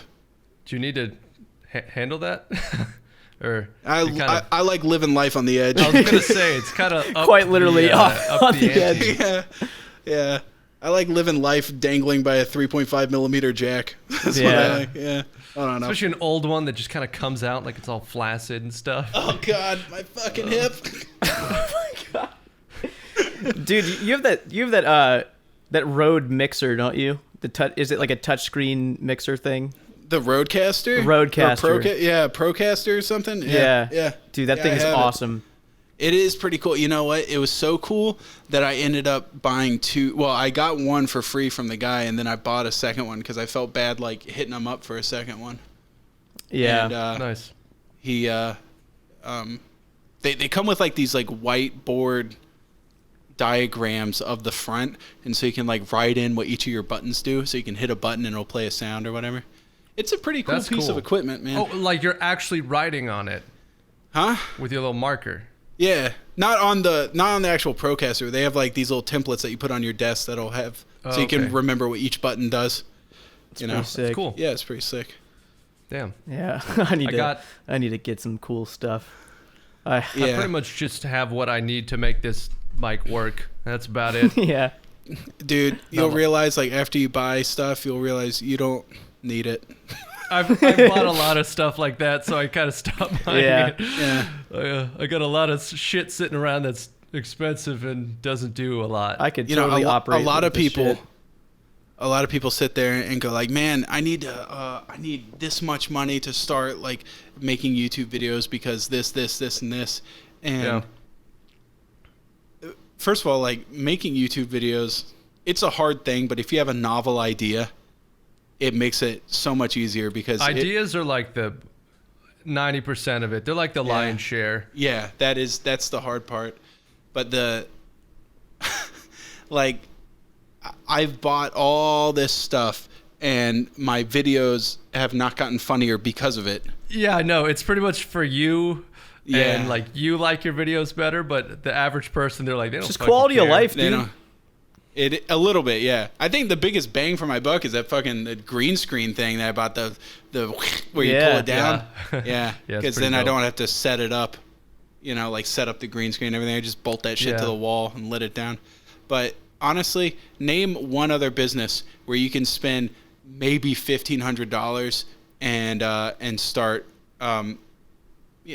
Do you need to handle that? Or I like living life on the edge. I was gonna say it's kind of quite literally up on the edge. Yeah. I like living life dangling by a 3.5 millimeter jack. That's what I like. Yeah. I don't know. Especially an old one that just kind of comes out like it's all flaccid and stuff. Oh god, my fucking hip. Oh my god. Dude, you have that Rode mixer, don't you? Is it like a touchscreen mixer thing? The Rodecaster? Rodecaster. Procaster or something? Yeah. Dude, that thing is awesome. It is pretty cool. You know what? It was so cool that I ended up buying two. Well, I got one for free from the guy, and then I bought a second one because I felt bad like hitting him up for a second one. Yeah. And, nice. He, they come with like these like whiteboard diagrams of the front, and so you can like write in what each of your buttons do, so you can hit a button and it'll play a sound or whatever. It's a pretty cool piece of equipment, man. Oh, like you're actually writing on it? Huh? With your little marker? Yeah, not on the actual Procaster. They have like these little templates that you put on your desk that'll have, so you can remember what each button does. It's pretty sick. That's cool. Yeah, it's pretty sick. Damn. Yeah, I need to get some cool stuff. I pretty much just have what I need to make this mic work. That's about it. Yeah. Dude, you'll realize like after you buy stuff, you'll realize you don't need it. I've bought a lot of stuff like that, so I kind of stopped buying it. Yeah. I got a lot of shit sitting around that's expensive and doesn't do a lot. I could totally operate. A lot of with this people. shit. A lot of people sit there and go like, man, I need this much money to start like making YouTube videos because this, and this. And first of all, like making YouTube videos, it's a hard thing, but if you have a novel idea, it makes it so much easier because ideas are like the 90% of it. They're like the lion's share. Yeah, that's the hard part. But like, I've bought all this stuff and my videos have not gotten funnier because of it. Yeah, I know. It's pretty much for you. Yeah. And like you like your videos better, but the average person, they're like, they don't Just fucking quality care. of life, They dude. don't- It a little bit, yeah. I think the biggest bang for my buck is that fucking the green screen thing that I bought the where you pull it down. Yeah. Yeah, Yeah, it's because pretty then I dope. don't have to set it up. You know, like set up the green screen and everything. I just bolt that shit to Yeah. the wall and let it down. But honestly, name one other business where you can spend maybe $1,500 and start.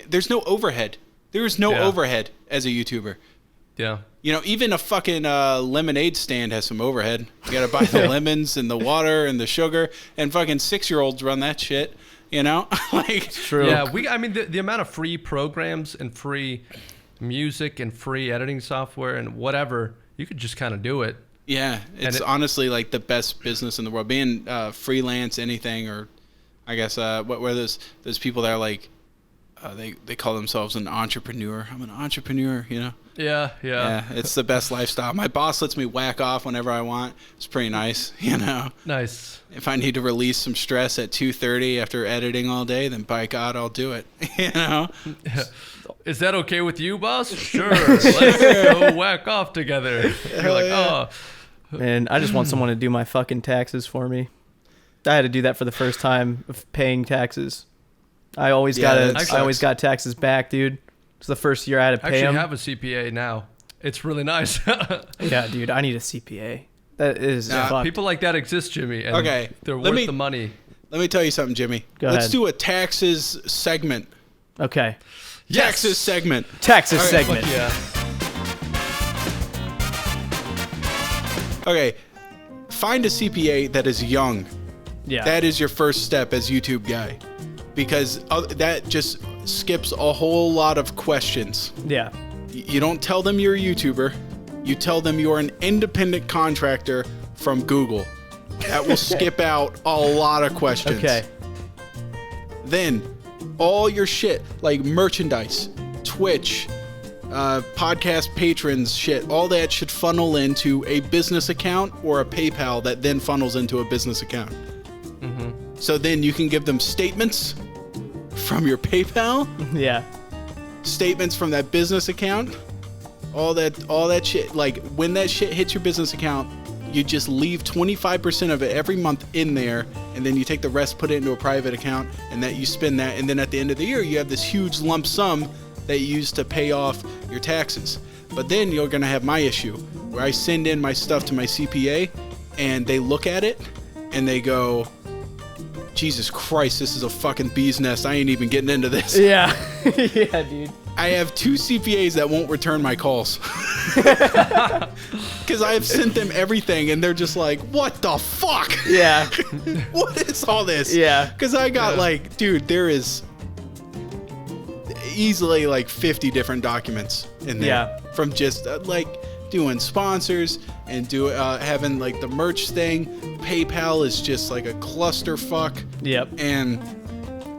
There's no overhead. There is no overhead as a YouTuber. Yeah. You know, even a fucking lemonade stand has some overhead. You gotta buy the lemons and the water and the sugar, and fucking 6-year-olds run that shit. You know, like True. Yeah, I mean, the amount of free programs and free music and free editing software and whatever, you could just kind of do it. yeah, it's honestly like the best business in the world. Being freelance, anything, or I guess where those people that are like they call themselves an entrepreneur. I'm an entrepreneur, you know. Yeah. Yeah, it's the best lifestyle. My boss lets me whack off whenever I want. It's pretty nice, you know. Nice. If I need to release some stress at 2:30 after editing all day, then by God, I'll do it. You know. Is that okay with you, boss? Sure. Let's go whack off together. You're like, yeah. oh. Man, I just want someone to do my fucking taxes for me. I had to do that for the first time of paying taxes. I always that sucks. got taxes back, dude. It's the first year I had to I pay actually them. have a CPA now. It's really nice. Yeah, dude, I need a CPA. That is fucked. People like that exist, Jimmy. And Okay, they're let worth me- the money. Let me tell you something, Jimmy. Go Let's ahead. do a taxes segment. Okay. Yes. Taxes segment. Taxes All right, segment. Yeah. Okay, find a CPA that is young. Yeah. That is your first step as YouTube guy, because that just skips a whole lot of questions. Yeah. You don't tell them you're a YouTuber. You tell them you're an independent contractor from Google. That will skip out a lot of questions. Okay. Then all your shit like merchandise, Twitch, podcast patrons shit, all that should funnel into a business account or a PayPal that then funnels into a business account. So then you can give them statements from your PayPal, Yeah. statements from that business account, all that shit. Like when that shit hits your business account, you just leave 25% of it every month in there, and then you take the rest, put it into a private account, and that you spend that, and then at the end of the year you have this huge lump sum that you use to pay off your taxes. But then you're gonna have my issue where I send in my stuff to my CPA and they look at it and they go, Jesus Christ, this is a fucking bee's nest. I ain't even getting into this. Yeah. Yeah, dude. I have 2 CPAs that won't return my calls. Because I have sent them everything and they're just like, what the fuck? Yeah. What is all this? Yeah. Because I got like, dude, there is easily like 50 different documents in there. Yeah. From just like doing sponsors and having like the merch thing. PayPal is just like a clusterfuck. Yep. And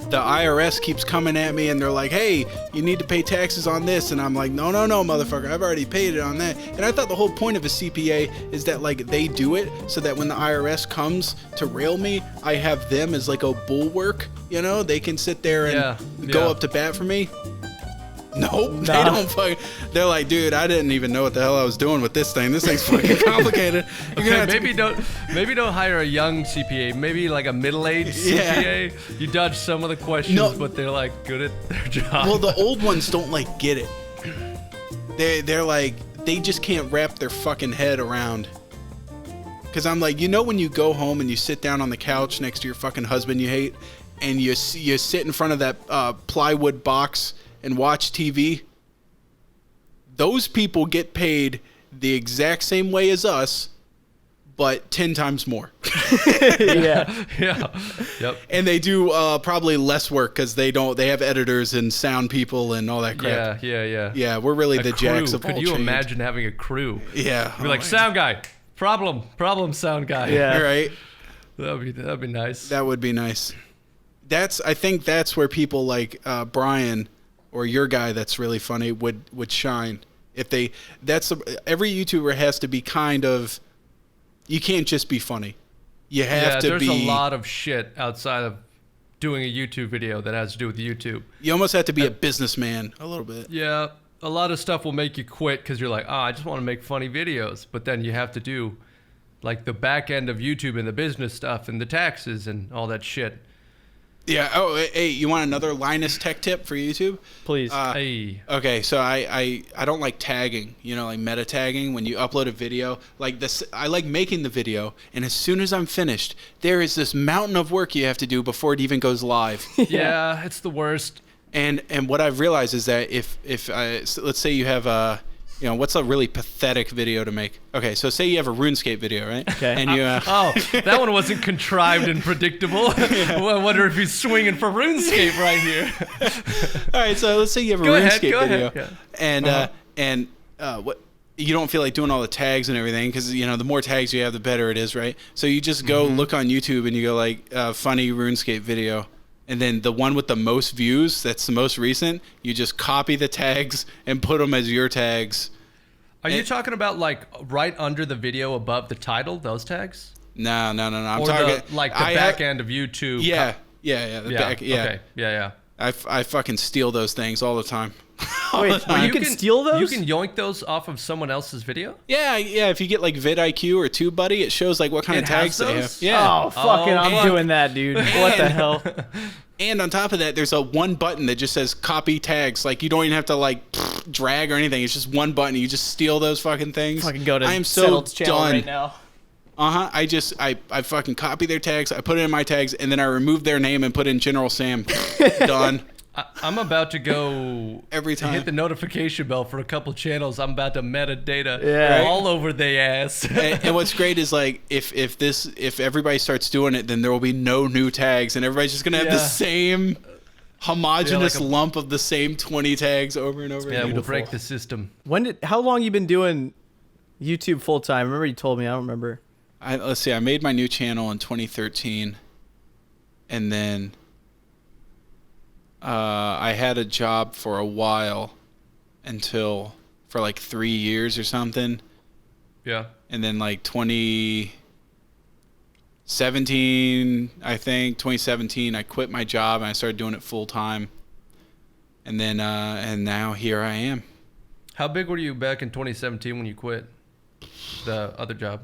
the IRS keeps coming at me and they're like, hey, you need to pay taxes on this. And I'm like, no, motherfucker, I've already paid it on that. And I thought the whole point of a CPA is that like they do it so that when the IRS comes to rail me, I have them as like a bulwark, you know, they can sit there and go up to bat for me. Nope, they don't fucking. They're like, dude, I didn't even know what the hell I was doing with this thing. This thing's fucking complicated. You're gonna have to- maybe don't hire a young CPA. Maybe like a middle-aged CPA. You dodge some of the questions, No. but they're like good at their job. Well, the old ones don't like get it. They're like, they just can't wrap their fucking head around. Because I'm like, you know, when you go home and you sit down on the couch next to your fucking husband you hate, and you sit in front of that plywood box and watch TV. those people get paid the exact same way as us, but 10 times more. Yeah. Yeah. Yep. And they do probably less work because they have editors and sound people and all that crap. Yeah. Yeah, we're really the crew. jacks of all Could you trades. imagine having a crew? Yeah. Be like, sound guy, problem, sound guy. Yeah. All right. That'd be nice. That would be nice. I think that's where people like Brian or your guy that's really funny would shine. Every YouTuber has to be kind of, you can't just be funny. You have to be. There's a lot of shit outside of doing a YouTube video that has to do with YouTube. You almost have to be a businessman a little bit. Yeah, a lot of stuff will make you quit because you're like, I just want to make funny videos. But then you have to do like the back end of YouTube and the business stuff and the taxes and all that shit. Yeah. Oh, hey, you want another Linus tech tip for YouTube? Please. Hey. Okay, so I don't like tagging, like meta tagging when you upload a video. Like this, I like making the video, and as soon as I'm finished, there is this mountain of work you have to do before it even goes live. Yeah, it's the worst. And what I've realized is that if let's say you have what's a really pathetic video to make? Okay, so say you have a RuneScape video, right? Okay. And you that one wasn't contrived and predictable. I wonder if he's swinging for RuneScape right here. all right, so let's say you have a Go ahead, RuneScape go video, ahead. and what you don't feel like doing all the tags and everything because the more tags you have, the better it is, right? So you just go look on YouTube and you go like funny RuneScape video. And then the one with the most views, that's the most recent, you just copy the tags and put them as your tags. Are you talking about like right under the video above the title, those tags? No. I'm Or talking the back end of YouTube? Yeah. Okay. Yeah. I fucking steal those things all the time. Wait, you can steal those? You can yoink those off of someone else's video? Yeah. If you get like vidIQ or TubeBuddy, it shows like what kind of tags they have. Yeah. Oh, fucking, I'm and- doing that, dude. What the hell? And on top of that, there's a one button that just says copy tags. Like you don't even have to like drag or anything. It's just one button. You just steal those fucking things. Fucking go to I am so Settled's channel done. right now. I fucking copy their tags. I put it in my tags, and then I remove their name and put in General Sam. Done. I'm about to go Every time. hit the notification bell for a couple channels. I'm about to metadata Yeah. all over they ass. And what's great is like if everybody starts doing it, then there will be no new tags, and everybody's just gonna have the same homogenous lump of the same 20 tags over and over. Yeah, again. we'll break the system. How long you been doing YouTube full time? Remember you told me, I don't remember. Let's see. I made my new channel in 2013, and then I had a job for a while for like 3 years or something. Yeah. And then like 2017, I think, I quit my job and I started doing it full time. And then, and now here I am. How big were you back in 2017 when you quit the other job?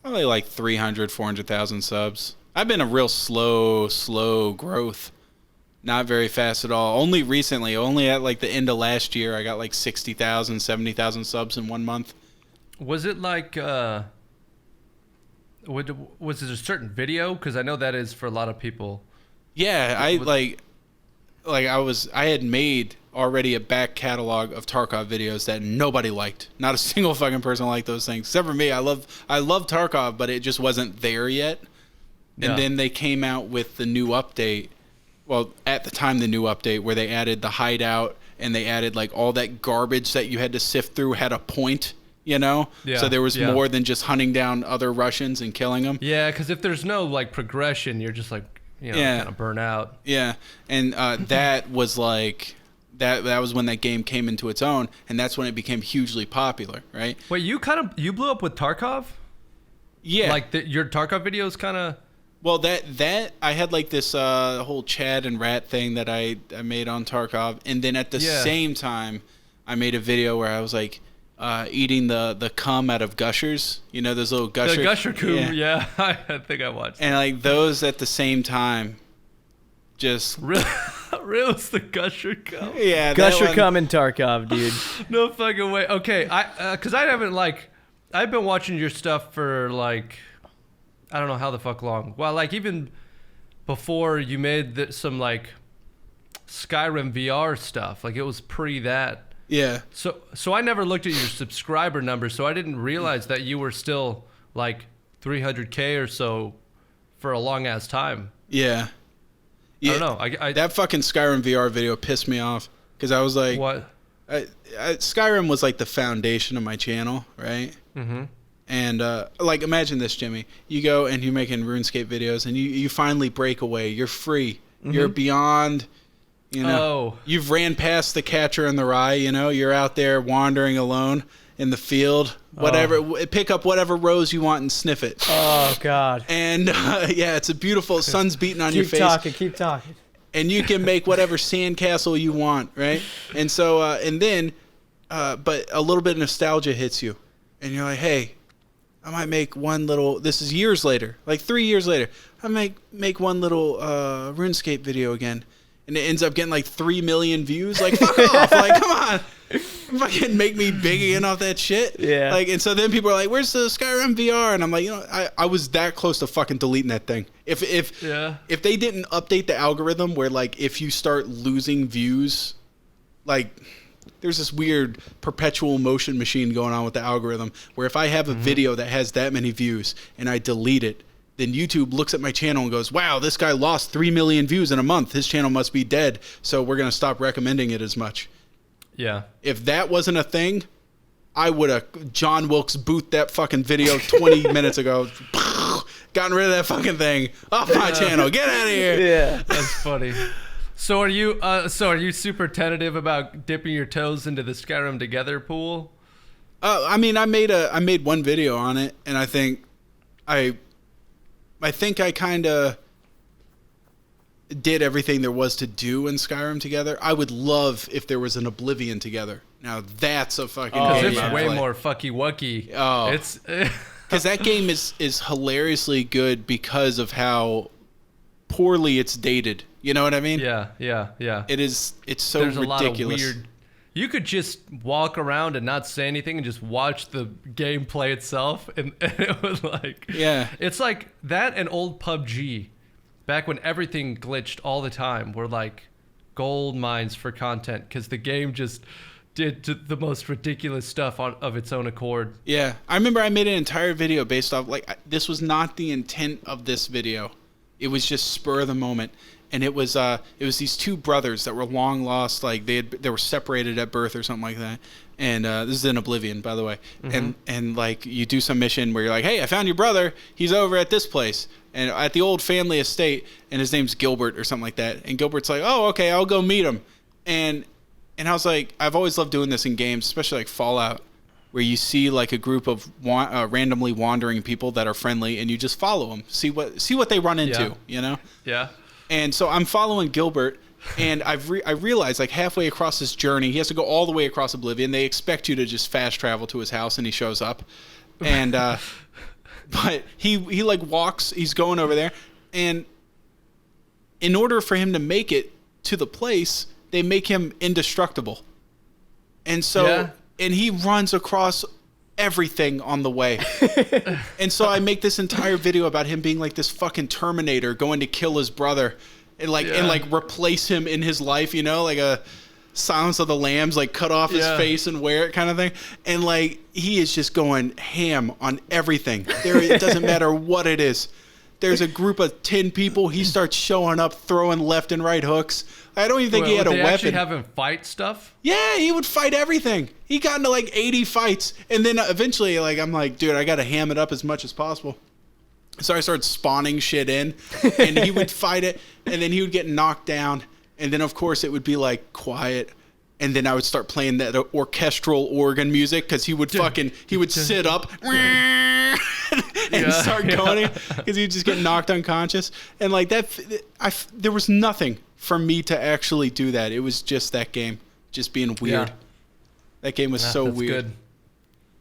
Probably like 300, 400,000 subs. I've been a real slow growth. Not very fast at all. Only recently, only at like the end of last year, I got like 60,000, 70,000 subs in 1 month. Was it like, was it a certain video? Because I know that is for a lot of people. Yeah, I had made already a back catalog of Tarkov videos that nobody liked. Not a single fucking person liked those things, except for me. I love Tarkov, but it just wasn't there yet. And then they came out with the new update. Well, at the time, the new update where they added the hideout and they added like all that garbage that you had to sift through had a point, Yeah. So there was more than just hunting down other Russians and killing them. Yeah, because if there's no like progression, you're just like, kind of burn out. Yeah, and that was like that was when that game came into its own, and that's when it became hugely popular, right? Wait, you blew up with Tarkov? Yeah. Like your Tarkov videos kind of. Well, that I had like this whole Chad and Rat thing that I made on Tarkov, and then at the same time, I made a video where I was like eating the cum out of gushers. Those little gushers. The gusher cum, yeah. I think I watched. And like those at the same time, just really was the gusher cum. Yeah, gusher cum in Tarkov, dude. No fucking way. Okay, because I haven't I've been watching your stuff for like. I don't know how the fuck long. Well, like even before you made some like Skyrim VR stuff, like it was pre that. Yeah. So I never looked at your subscriber numbers, so I didn't realize that you were still like 300K or so for a long ass time. Yeah. I don't know. I that fucking Skyrim VR video pissed me off because I was like, what? Skyrim was like the foundation of my channel, right? Mm-hmm. And like, imagine this, Jimmy. You go and you're making RuneScape videos, and you finally break away. You're free. Mm-hmm. You're beyond. You know, You've ran past the catcher in the rye. You know, you're out there wandering alone in the field. Whatever, pick up whatever rose you want and sniff it. Oh God! And yeah, it's a beautiful. Sun's beating on your face. Keep talking. And you can make whatever sandcastle you want, right? And so, and then, but a little bit of nostalgia hits you, and you're like, hey, I might make one little. This is years later, like 3 years later. I might make one little RuneScape video again. And it ends up getting like 3 million views. Like, fuck off. Like, come on. Fucking make me big again off that shit. Yeah. Like, and so then people are like, where's the Skyrim VR? And I'm like, you know, I was that close to fucking deleting that thing. If they didn't update the algorithm where, like, if you start losing views, like, there's this weird perpetual motion machine going on with the algorithm where if I have a video that has that many views and I delete it, then YouTube looks at my channel and goes, wow, this guy lost 3 million views in a month. His channel must be dead. So we're going to stop recommending it as much. Yeah. If that wasn't a thing, I would have John Wilkes Booth that fucking video 20 minutes ago. Gotten rid of that fucking thing. Off my channel. Get out of here. Yeah. That's funny. So are you super tentative about dipping your toes into the Skyrim Together pool? I mean, I made one video on it, and I think I kind of did everything there was to do in Skyrim Together. I would love if there was an Oblivion Together. Now that's a fucking game. It's way more fucky wucky. Oh, it's because that game is hilariously good because of how poorly it's dated. You know what I mean? Yeah. It's so There's ridiculous. A lot of weird. You could just walk around and not say anything and just watch the game play itself, and it was like, it's like that and old PUBG, back when everything glitched all the time, were like gold mines for content because the game just did the most ridiculous stuff of its own accord. Yeah, I remember I made an entire video based off this was not the intent of this video. It was just spur of the moment. And it was these two brothers that were long lost, like they were separated at birth or something like that. And this is in Oblivion, by the way. Mm-hmm. And like you do some mission where you're like, hey, I found your brother. He's over at this place and at the old family estate, and his name's Gilbert or something like that. And Gilbert's like, oh, okay, I'll go meet him. And I was like, I've always loved doing this in games, especially like Fallout, where you see like a group of randomly wandering people that are friendly, and you just follow them, see what they run into, you know? Yeah. And so I'm following Gilbert, and I realized like halfway across this journey, he has to go all the way across Oblivion. They expect you to just fast travel to his house, and he shows up. And but he like walks, he's going over there, and in order for him to make it to the place, they make him indestructible. And so and he runs across everything on the way. And so I make this entire video about him being like this fucking Terminator going to kill his brother and like replace him in his life, you know, like a Silence of the Lambs, like cut off his face and wear it kind of thing. And like he is just going ham on everything. It doesn't matter what it is. There's a group of 10 people. He starts showing up, throwing left and right hooks. I don't even think he had a weapon. They actually have him fight stuff? Yeah, he would fight everything. He got into like 80 fights. And then eventually, like, I'm like, dude, I got to ham it up as much as possible. So I started spawning shit in. And he would fight it. And then he would get knocked down. And then, of course, it would be like quiet. And then I would start playing that orchestral organ music because he would sit up and start going because he would just get knocked unconscious. And like that, there was nothing for me to actually do that. It was just that game just being weird. Yeah. That game was so weird. Good.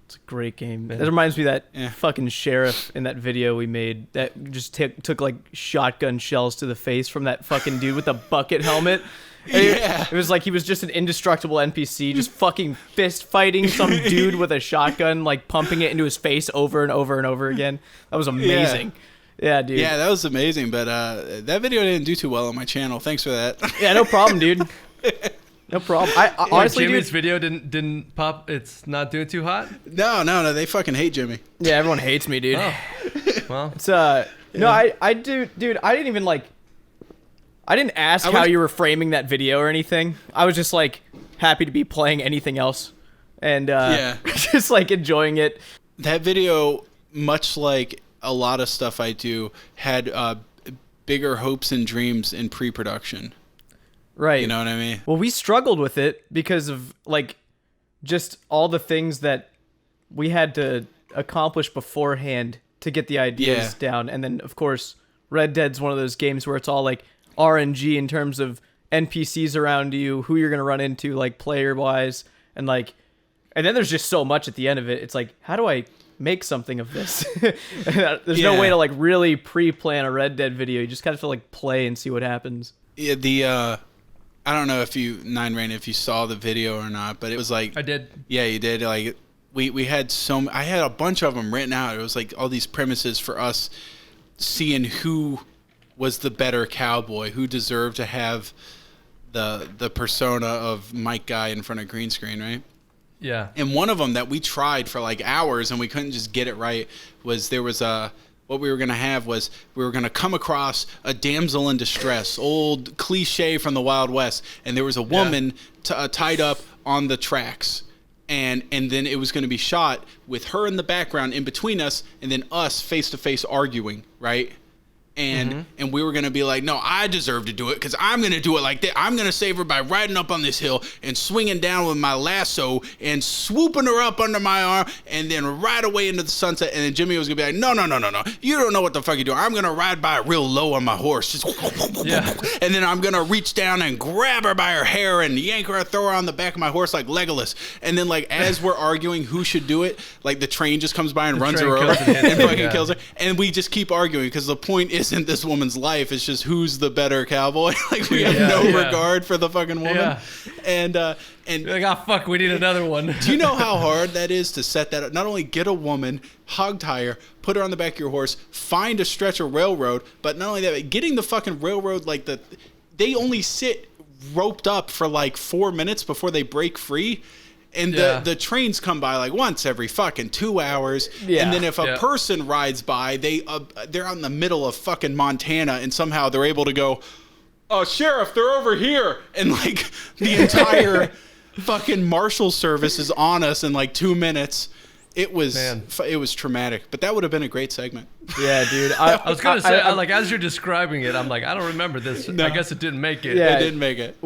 It's a great game. It reminds me of that fucking sheriff in that video we made that just took like shotgun shells to the face from that fucking dude with the bucket helmet. It was like he was just an indestructible NPC, just fucking fist fighting some dude with a shotgun, like pumping it into his face over and over and over again. That was amazing. Yeah, dude. Yeah, that was amazing. But that video didn't do too well on my channel. Thanks for that. Yeah, no problem, dude. No problem. I honestly, Jimmy's dude, video didn't pop. It's not doing too hot. No, they fucking hate Jimmy. yeah, everyone hates me, dude. Oh, well, It's no, I do, dude. I didn't even like. I didn't ask how you were framing that video or anything. I was just like happy to be playing anything else, and just like enjoying it. That video, much like a lot of stuff I do, had bigger hopes and dreams in pre-production. Right. You know what I mean? Well, we struggled with it because of like just all the things that we had to accomplish beforehand to get the ideas down, and then of course Red Dead's one of those games where it's all like RNG in terms of NPCs around you, who you're gonna run into, like player wise, and then there's just so much at the end of it. It's like, how do I make something of this? There's no way to like really pre-plan a Red Dead video. You just kind of have to like play and see what happens. Yeah, I don't know if you if you saw the video or not, but it was like I did. Yeah, you did. Like we had I had a bunch of them written out. It was like all these premises for us seeing who was the better cowboy, who deserved to have the persona of Mike Guy in front of green screen, right? Yeah. And one of them that we tried for like hours and we couldn't just get it right was what we were going to have was we were going to come across a damsel in distress, old cliche from the Wild West, and there was a woman tied up on the tracks. And then it was going to be shot with her in the background in between us and then us face-to-face arguing, right? And we were going to be like, no, I deserve to do it because I'm going to do it like that. I'm going to save her by riding up on this hill and swinging down with my lasso and swooping her up under my arm and then ride away into the sunset. And then Jimmy was going to be like, no. You don't know what the fuck you're doing. I'm going to ride by real low on my horse. Just and then I'm going to reach down and grab her by her hair and yank her, throw her on the back of my horse like Legolas. And then like as we're arguing who should do it, like the train just comes by and runs her over and fucking kills her. And we just keep arguing because the point isn't this woman's life. It's just who's the better cowboy. Like we have no regard for the fucking woman. Yeah. And you're like, oh fuck, we need another one. Do you know how hard that is to set that up? Not only get a woman, hog tie her, put her on the back of your horse, find a stretch of railroad, but not only that, but getting the fucking railroad, like they only sit roped up for like 4 minutes before they break free. And the trains come by like once every fucking 2 hours. Yeah. And then if a person rides by, they're out in the middle of fucking Montana and somehow they're able to go, oh, sheriff, they're over here. And like the entire fucking marshal service is on us in like 2 minutes. It was traumatic, but that would have been a great segment. Yeah, dude. I was gonna say, like, as you're describing it, I'm like, I don't remember this. No. I guess it didn't make it. Yeah, it didn't make it.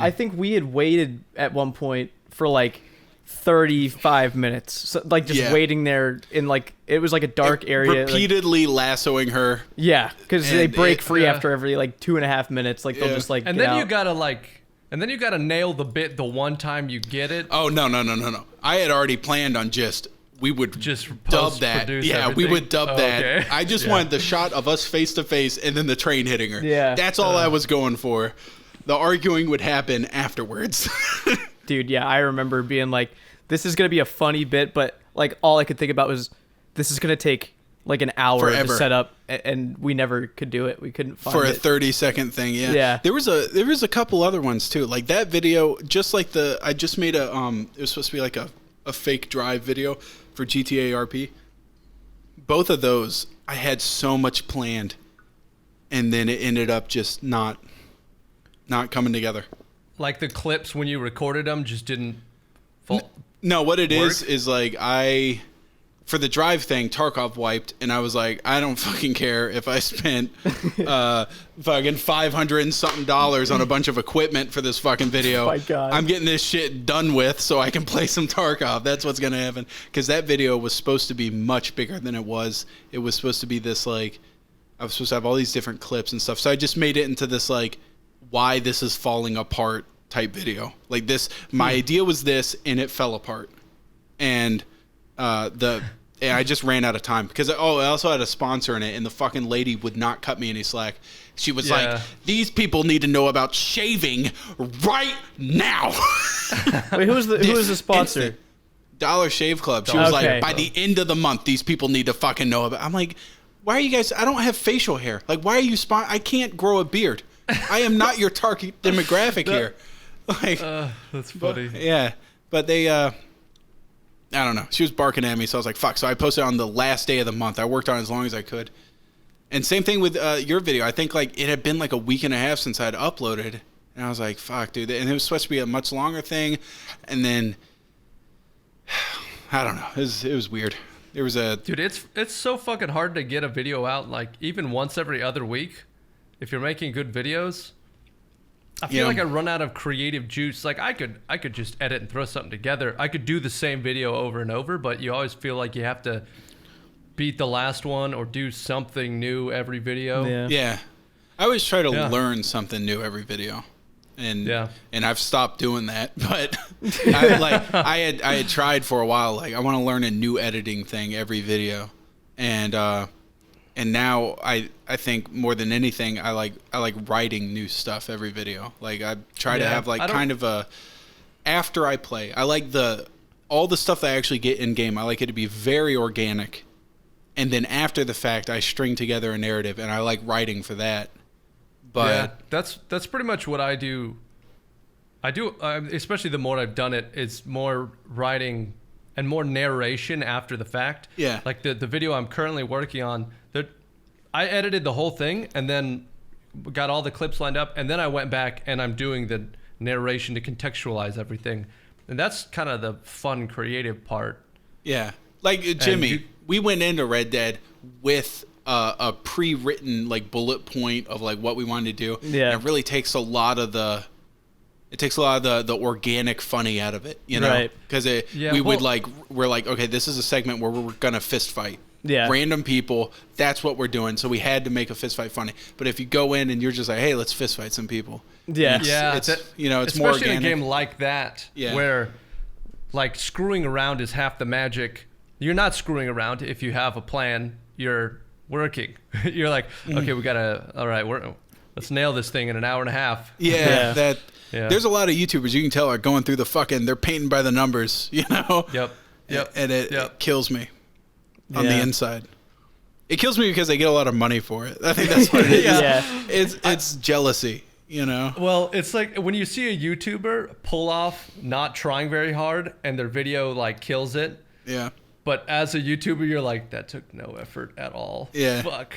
I think we had waited at one point for like 35 minutes, so, like just waiting there in like it was like a dark area, repeatedly lassoing her. Yeah, because they break free after every like 2.5 minutes. Like they'll just like and then you gotta nail the bit the one time you get it. Oh no! I had already planned on we would just dub that. Yeah, everything. We would dub that. Okay. I just wanted the shot of us face to face and then the train hitting her. Yeah, that's all I was going for. The arguing would happen afterwards. Dude, yeah, I remember being like, this is going to be a funny bit, but like all I could think about was this is going to take like an hour to set up, and we never could do it. We couldn't find it. For a 30-second thing, yeah. There was a couple other ones too. Like that video, just like I just made it was supposed to be like a fake drive video for GTA RP. Both of those, I had so much planned, and then it ended up just not coming together. Like the clips when you recorded them just didn't No, what it is like for the drive thing, Tarkov wiped, and I was like, I don't fucking care if I spent fucking $500 and something on a bunch of equipment for this fucking video. Oh my God. I'm getting this shit done with so I can play some Tarkov. That's what's going to happen. Because that video was supposed to be much bigger than it was. It was supposed to be this, like, I was supposed to have all these different clips and stuff. So I just made it into this, like, why this is falling apart type video. Like this, my idea was this, and it fell apart. And I just ran out of time because I also had a sponsor in it, and the fucking lady would not cut me any slack. She was like, "These people need to know about shaving right now." Wait, who was the sponsor? Instant. Dollar Shave Club. She was like, by the end of the month, these people need to fucking know about. I'm like, why are you guys? I don't have facial hair. Like, why are you I can't grow a beard. I am not your target demographic here. Like, That's funny. yeah, but they, I don't know. She was barking at me, so I was like, fuck. So I posted on the last day of the month. I worked on it as long as I could. And same thing with your video. I think like it had been like a week and a half since I'd uploaded. And I was like, fuck, dude. And it was supposed to be a much longer thing. And then, I don't know. It was weird. There was a... Dude, it's so fucking hard to get a video out, like, even once every other week. If you're making good videos, I feel like I run out of creative juice. Like, I could just edit and throw something together. I could do the same video over and over, but you always feel like you have to beat the last one or do something new every video. Yeah. I always try to learn something new every video. And I've stopped doing that, but I had tried for a while. Like, I want to learn a new editing thing every video, and now I think more than anything I like writing new stuff every video. Like, I try to have like kind of a after I play. I like all the stuff that I actually get in game. I like it to be very organic, and then after the fact I string together a narrative, and I like writing for that. But that's pretty much what I do. Especially the more I've done it, it's more writing and more narration after the fact. Yeah. Like the video I'm currently working on, I edited the whole thing and then got all the clips lined up, and then I went back and I'm doing the narration to contextualize everything. And that's kind of the fun, creative part. Yeah. Like, Jimmy, we went into Red Dead with a pre-written like bullet point of like what we wanted to do. Yeah. And it really takes a lot of the organic funny out of it, you know? Right. Because we're like, okay, this is a segment where we're gonna fist fight. Yeah. Random people, that's what we're doing. So we had to make a fist fight funny. But if you go in and you're just like, hey, let's fist fight some people. Yeah. It's more especially organic. in a game like that, where like screwing around is half the magic. You're not screwing around if you have a plan. You're working. You're like, okay, let's nail this thing in an hour and a half. Yeah. There's a lot of YouTubers you can tell are going through they're painting by the numbers, you know? Yep. And it kills me on the inside. It kills me because they get a lot of money for it. I think that's what it is. It's jealousy, you know? Well, it's like when you see a YouTuber pull off not trying very hard and their video like kills it. Yeah. But as a YouTuber, you're like, that took no effort at all. Yeah. Fuck.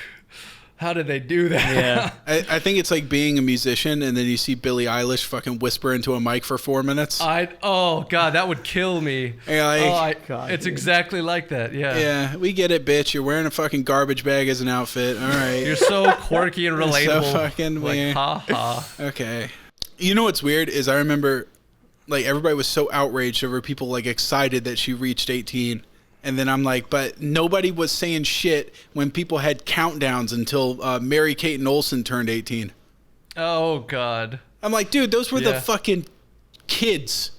How did they do that? Yeah. I think it's like being a musician and then you see Billie Eilish fucking whisper into a mic for 4 minutes. Oh, God, that would kill me. It's exactly like that, yeah. Yeah, we get it, bitch. You're wearing a fucking garbage bag as an outfit. All right. You're so quirky and relatable. So fucking weird. Ha ha. Okay. You know what's weird is I remember like everybody was so outraged over people like excited that she reached 18. And then I'm like, but nobody was saying shit when people had countdowns until Mary Kate and Olsen turned 18. Oh, God. I'm like, dude, those were the fucking kids.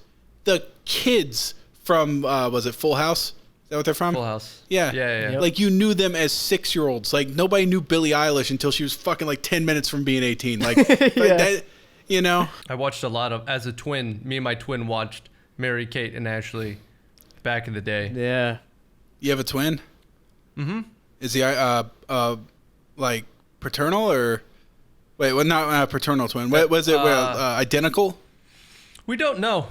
The kids from, was it Full House? Is that what they're from? Full House. Yeah. Yeah. Like, you knew them as 6-year-olds. Like, nobody knew Billie Eilish until she was fucking like 10 minutes from being 18. Like, that, you know? I watched a lot of, as a twin, me and my twin watched Mary Kate and Ashley back in the day. Yeah. You have a twin? Mm-hmm. Is he like paternal or wait? Well, not paternal twin. What was it? Identical? We don't know.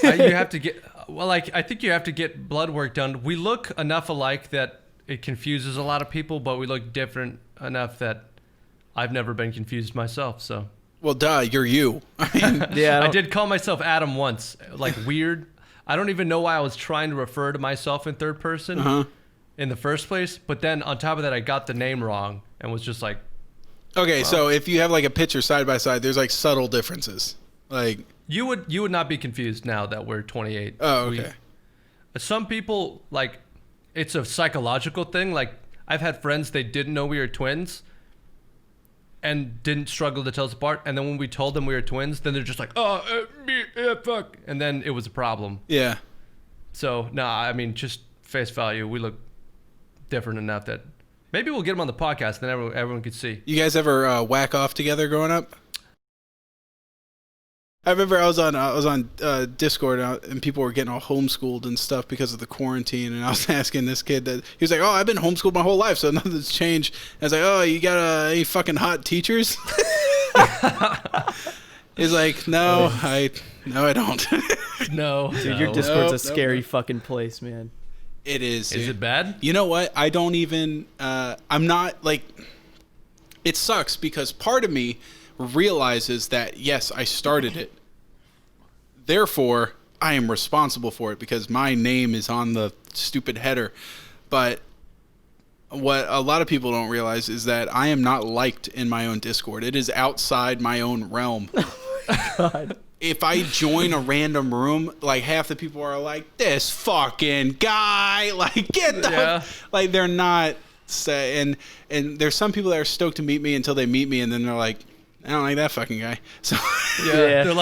You have to get I think you have to get blood work done. We look enough alike that it confuses a lot of people, but we look different enough that I've never been confused myself. So. Well, duh, you're you. I mean, I did call myself Adam once. Like weird. I don't even know why I was trying to refer to myself in third person in the first place. But then on top of that, I got the name wrong and was just like, okay, so if you have like a picture side by side, there's like subtle differences. Like you would not be confused now that we're 28. Oh, okay. Some people, like, it's a psychological thing. Like, I've had friends, they didn't know we were twins and didn't struggle to tell us apart. And then when we told them we were twins, then they're just like, fuck. And then it was a problem. Yeah. So, I mean, just face value, we look different enough that maybe we'll get them on the podcast and then everyone could see. You guys ever whack off together growing up? I remember I was on Discord and people were getting all homeschooled and stuff because of the quarantine, and I was asking this kid that he was like, "Oh, I've been homeschooled my whole life, so nothing's changed." And I was like, "Oh, you got any fucking hot teachers?" He's like, no, I don't. No. Dude, your Discord's a scary fucking place, man. It is. Is it bad? You know what? I don't even. I'm not like. It sucks because part of me realizes that yes, I started it. Therefore, I am responsible for it because my name is on the stupid header. But what a lot of people don't realize is that I am not liked in my own Discord. It is outside my own realm. God. If I join a random room, like half the people are like, this fucking guy, like get the, like they're not, and there's some people that are stoked to meet me until they meet me and then they're like, I don't like that fucking guy. So yeah. They're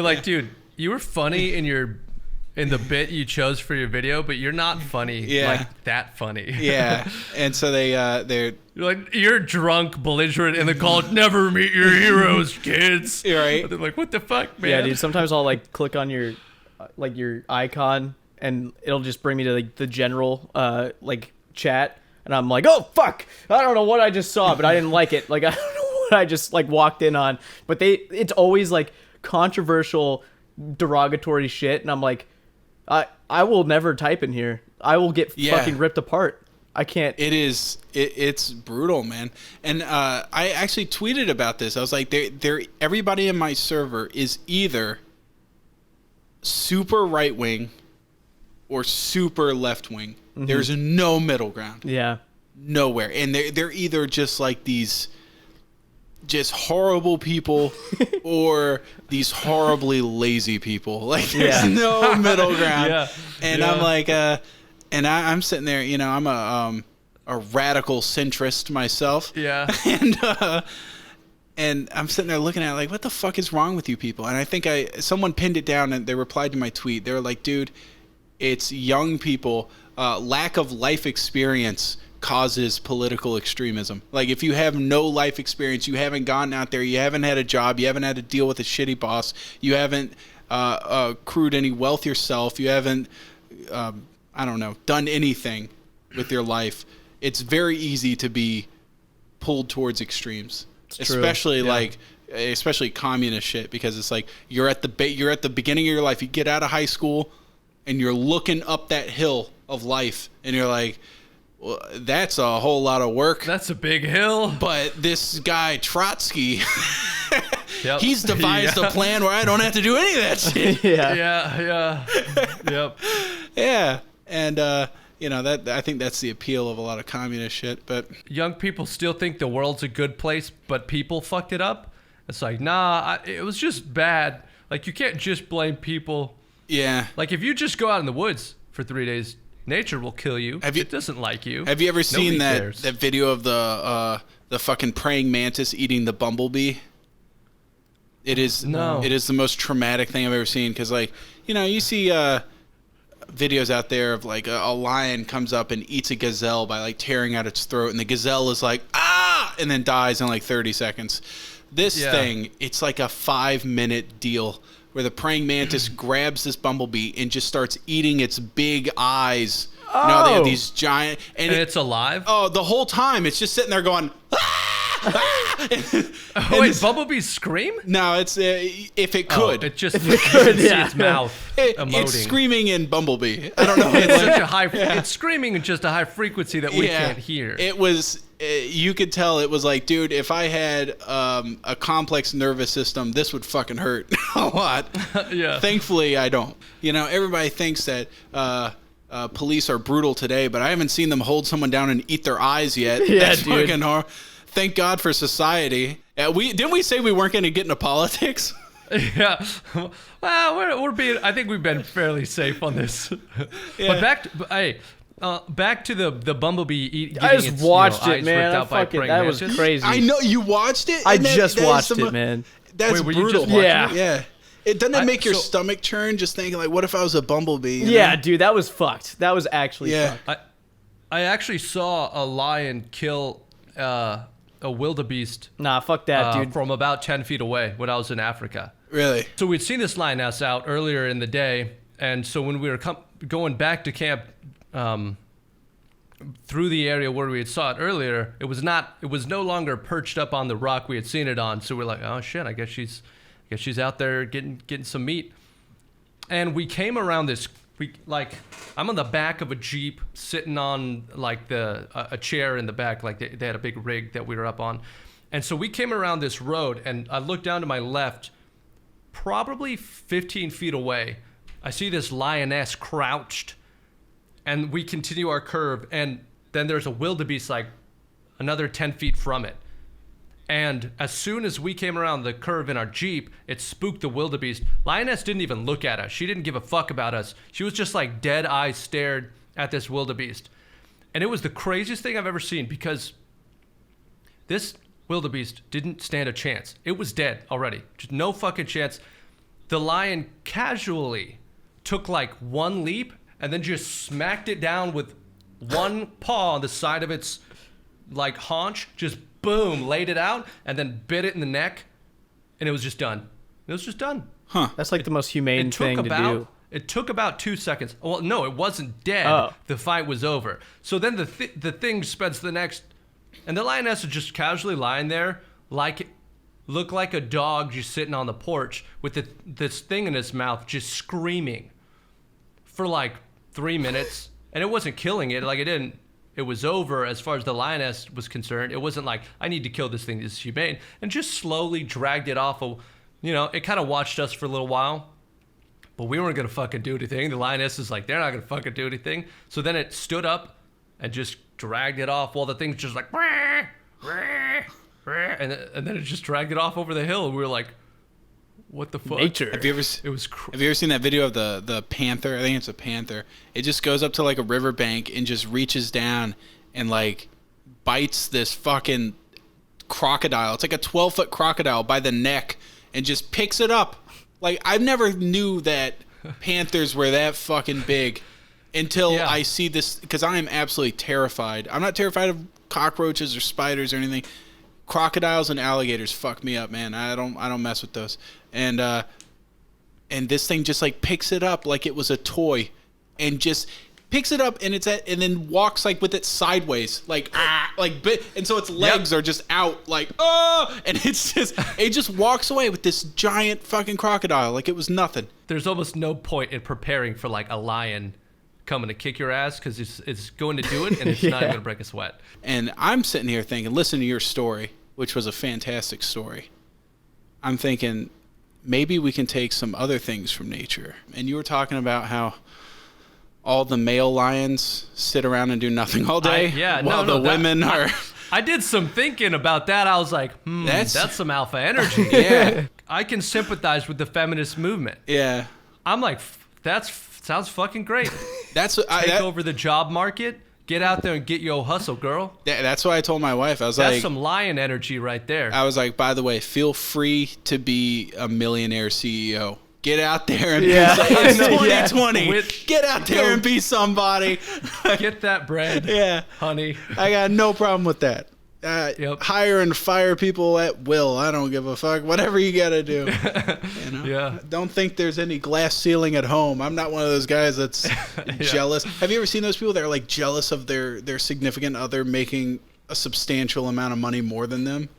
like, dude, you were funny in the bit you chose for your video, but you're not funny like that funny. Yeah. And so they're like, you're drunk, belligerent in the call. Never meet your heroes, kids. You're right. But they're like, what the fuck, man? Yeah, dude. Sometimes I'll like click on your icon and it'll just bring me to like the general like chat, and I'm like, oh fuck, I don't know what I just saw, but I didn't like it. Like I don't know what I just like walked in on. But it's always like controversial, derogatory shit, and I'm like, I will never type in here. I will get fucking ripped apart. I can't. It's brutal, man. And I actually tweeted about this. I was like, everybody in my server is either super right wing or super left wing. Mm-hmm. There's no middle ground. Yeah. Nowhere. And they're either just like these just horrible people or these horribly lazy people. Like there's no middle ground. And I'm like, and I'm sitting there, you know, I'm a radical centrist myself. Yeah. And I'm sitting there looking at it like, what the fuck is wrong with you people? And I think someone pinned it down and they replied to my tweet. They were like, dude, it's young people, lack of life experience causes political extremism. Like if you have no life experience, you haven't gone out there, you haven't had a job, you haven't had to deal with a shitty boss, you haven't accrued any wealth yourself, you haven't I don't know, done anything with your life, it's very easy to be pulled towards extremes. Especially especially communist shit, because it's like you're at the beginning of your life, you get out of high school and you're looking up that hill of life and you're like, well, that's a whole lot of work. That's a big hill. But this guy, Trotsky, he's devised a plan where I don't have to do any of that shit. Yeah. And, you know, that I think that's the appeal of a lot of communist shit. But young people still think the world's a good place, but people fucked it up. It's like, nah, it was just bad. Like, you can't just blame people. Yeah. Like, if you just go out in the woods for 3 days, nature will kill you. It doesn't like you. Have you ever seen that video of the fucking praying mantis eating the bumblebee? It is the most traumatic thing I've ever seen, because, like, you know, you see videos out there of like a lion comes up and eats a gazelle by like tearing out its throat, and the gazelle is like and then dies in like 30 seconds. This thing, it's like a 5-minute deal where the praying mantis grabs this bumblebee and just starts eating its big eyes. You know, they have these giant... And it's alive? Oh, the whole time. It's just sitting there going... Wait, bumblebees scream? No, it's... if it could. It just... You can see its mouth emoting. It's screaming in bumblebee. I don't know. It's such a high... It's screaming in just a high frequency that we can't hear. It was... you could tell it was like, dude, if I had a complex nervous system, this would fucking hurt a lot. Yeah. Thankfully, I don't. You know, everybody thinks that police are brutal today, but I haven't seen them hold someone down and eat their eyes yet. Yeah, That's dude. fucking hard. Thank God for society. Didn't we say we weren't going to get into politics? Yeah. Well, we're being... I think we've been fairly safe on this. But back to the bumblebee eating. I just watched it, eyes man. ripped out by praying That was mantis. crazy. I know you watched it. I just watched it, man. That's Wait, were you brutal. just watching Yeah. it? Yeah. Doesn't make your stomach churn just thinking like, what if I was a bumblebee? Yeah, dude, that was fucked. That was actually fucked. I actually saw a lion kill a wildebeest. Nah, fuck that, dude. From about 10 feet away when I was in Africa. Really? So we'd seen this lioness out earlier in the day, and so when we were going back to camp through the area where we had saw it earlier, it was no longer perched up on the rock we had seen it on. So we're like, oh shit, I guess she's guess she's out there getting some meat. And we came around this. I'm on the back of a Jeep, sitting on like a chair in the back. Like they had a big rig that we were up on, and so we came around this road, and I looked down to my left, probably 15 feet away. I see this lioness crouched, and we continue our curve, and then there's a wildebeest like another 10 feet from it. And as soon as we came around the curve in our Jeep, it spooked the wildebeest. Lioness didn't even look at us. She didn't give a fuck about us. She was just like dead eyes stared at this wildebeest. And it was the craziest thing I've ever seen, because this wildebeest didn't stand a chance. It was dead already. Just no fucking chance. The lion casually took like one leap and then just smacked it down with one paw on the side of its like haunch, just boom, laid it out, and then bit it in the neck, and it was just done. It was just done. Huh. That's like the most humane thing to do. It took about 2 seconds. Well, no, it wasn't dead. Oh. The fight was over. So then the thing spends the next, and the lioness is just casually lying there, looked like a dog just sitting on the porch with this thing in its mouth, just screaming for like 3 minutes, and it wasn't killing it. Like it was over as far as the lioness was concerned. It wasn't like, I need to kill this thing, this is humane. And just slowly dragged it off. It kind of watched us for a little while. But we weren't going to fucking do anything. The lioness is like, they're not going to fucking do anything. So then it stood up and just dragged it off while the thing's just like, and then it just dragged it off over the hill. And we were like, what the fuck? Nature. Have you ever seen that video of the panther? I think it's a panther. It just goes up to like a riverbank and just reaches down and like bites this fucking crocodile. It's like a 12-foot crocodile by the neck and just picks it up. Like, I never knew that panthers were that fucking big until I see this, because I am absolutely terrified. I'm not terrified of cockroaches or spiders or anything. Crocodiles and alligators fuck me up, man. I don't mess with those. And this thing just like picks it up like it was a toy, and just picks it up, and and then walks like with it sideways, and so its legs are just out, like and it just walks away with this giant fucking crocodile like it was nothing. There's almost no point in preparing for like a lion coming to kick your ass, because it's going to do it, and it's not even going to break a sweat. And I'm sitting here thinking, listen to your story, which was a fantastic story. I'm thinking, maybe we can take some other things from nature. And you were talking about how all the male lions sit around and do nothing all day, while the women are... I did some thinking about that. I was like, that's some alpha energy. Yeah. I can sympathize with the feminist movement. Yeah. I'm like, sounds fucking great. Take over the job market. Get out there and get your hustle, girl. That's what I told my wife. I was That's some lion energy right there. I was like, by the way, feel free to be a millionaire CEO. Get out there and it's 2020. Get out there and be somebody. Get that bread, honey. I got no problem with that. Hire and fire people at will. I don't give a fuck. Whatever you gotta do. Yeah. Don't think there's any glass ceiling at home. I'm not one of those guys that's jealous. Have you ever seen those people that are like jealous of their significant other making a substantial amount of money more than them?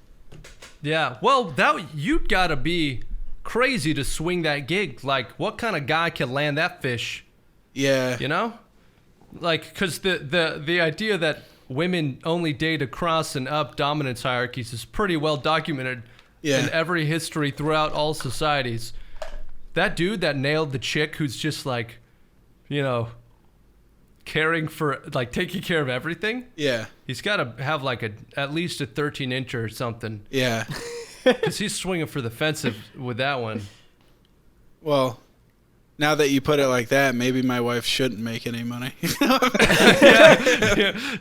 Yeah. Well, you gotta be crazy to swing that gig. Like, what kind of guy can land that fish? Yeah. You know? Like, because the idea that women only date across and up dominance hierarchies is pretty well documented in every history throughout all societies. That dude that nailed the chick who's just like, taking care of everything. Yeah. He's got to have like at least a 13-incher or something. Yeah. Because he's swinging for the fences with that one. Well, now that you put it like that, maybe my wife shouldn't make any money.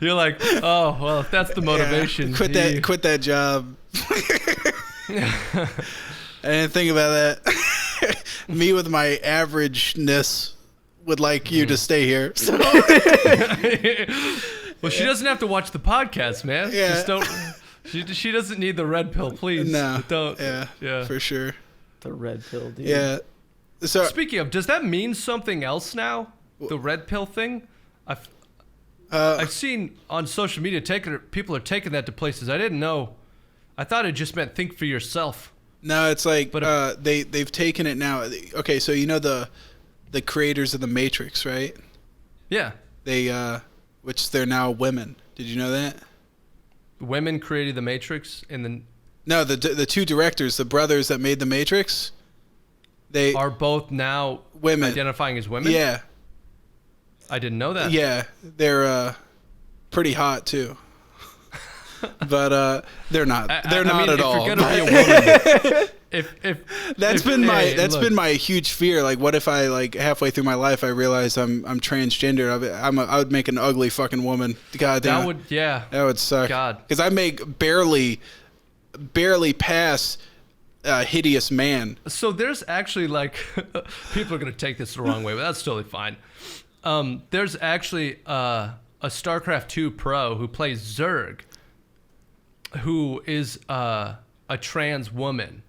You're like, oh, well, if that's the motivation. Yeah, quit that job. I didn't think about that. Me with my averageness would like you to stay here. So. Well, she doesn't have to watch the podcast, man. Yeah. Just don't. She doesn't need the red pill, please. No. Don't. Yeah, for sure. The red pill, dude. Yeah. So speaking of, does that mean something else now? The red pill thing? I've seen on social media people are taking that to places I didn't know. I thought it just meant think for yourself. No, it's like But they've taken it now. Okay, so you know the creators of the Matrix, right? Yeah. Which they're now women. Did you know that? Women created the Matrix, and then No, the two directors, the brothers that made the Matrix, they are both now women identifying as women. Yeah, I didn't know that. yeah, they're pretty hot too. But they're not. They're not at all. If you're gonna be a woman, That's been my huge fear. Like, what if I like halfway through my life I realize I'm transgender? I would make an ugly fucking woman. God damn. That would suck. God. Because I make barely pass hideous man. So there's actually like people are gonna take this the wrong way, but that's totally fine. There's actually a StarCraft 2 pro who plays Zerg, who is a trans woman.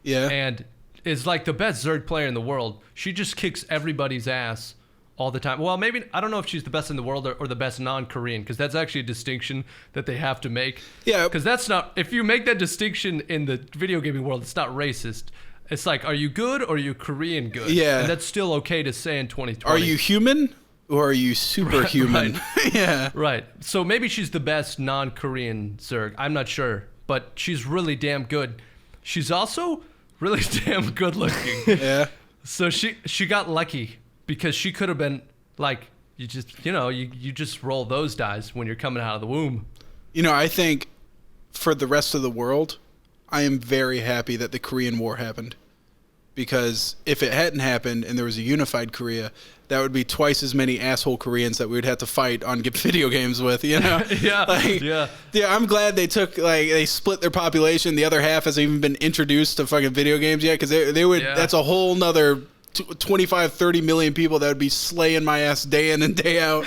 Yeah. And is like the best Zerg player in the world. She just kicks everybody's ass all the time. Well, maybe, I don't know if she's the best in the world or the best non-Korean, because that's actually a distinction that they have to make. Yeah. Because that's not, if you make that distinction in the video gaming world, it's not racist. It's like, are you good or are you Korean good? Yeah. And that's still okay to say in 2020. Are you human or are you superhuman? Right. Yeah. Right. So maybe she's the best non-Korean Zerg. I'm not sure. But she's really damn good. She's also really damn good looking. Yeah. So she got lucky because she could have been like, you just roll those dice when you're coming out of the womb. You know, I think for the rest of the world, I am very happy that the Korean War happened. Because if it hadn't happened and there was a unified Korea, that would be twice as many asshole Koreans that we would have to fight on video games with, you know? Yeah. Yeah, I'm glad they they split their population. The other half hasn't even been introduced to fucking video games yet, because they would, that's a whole nother 25, 30 million people that would be slaying my ass day in and day out.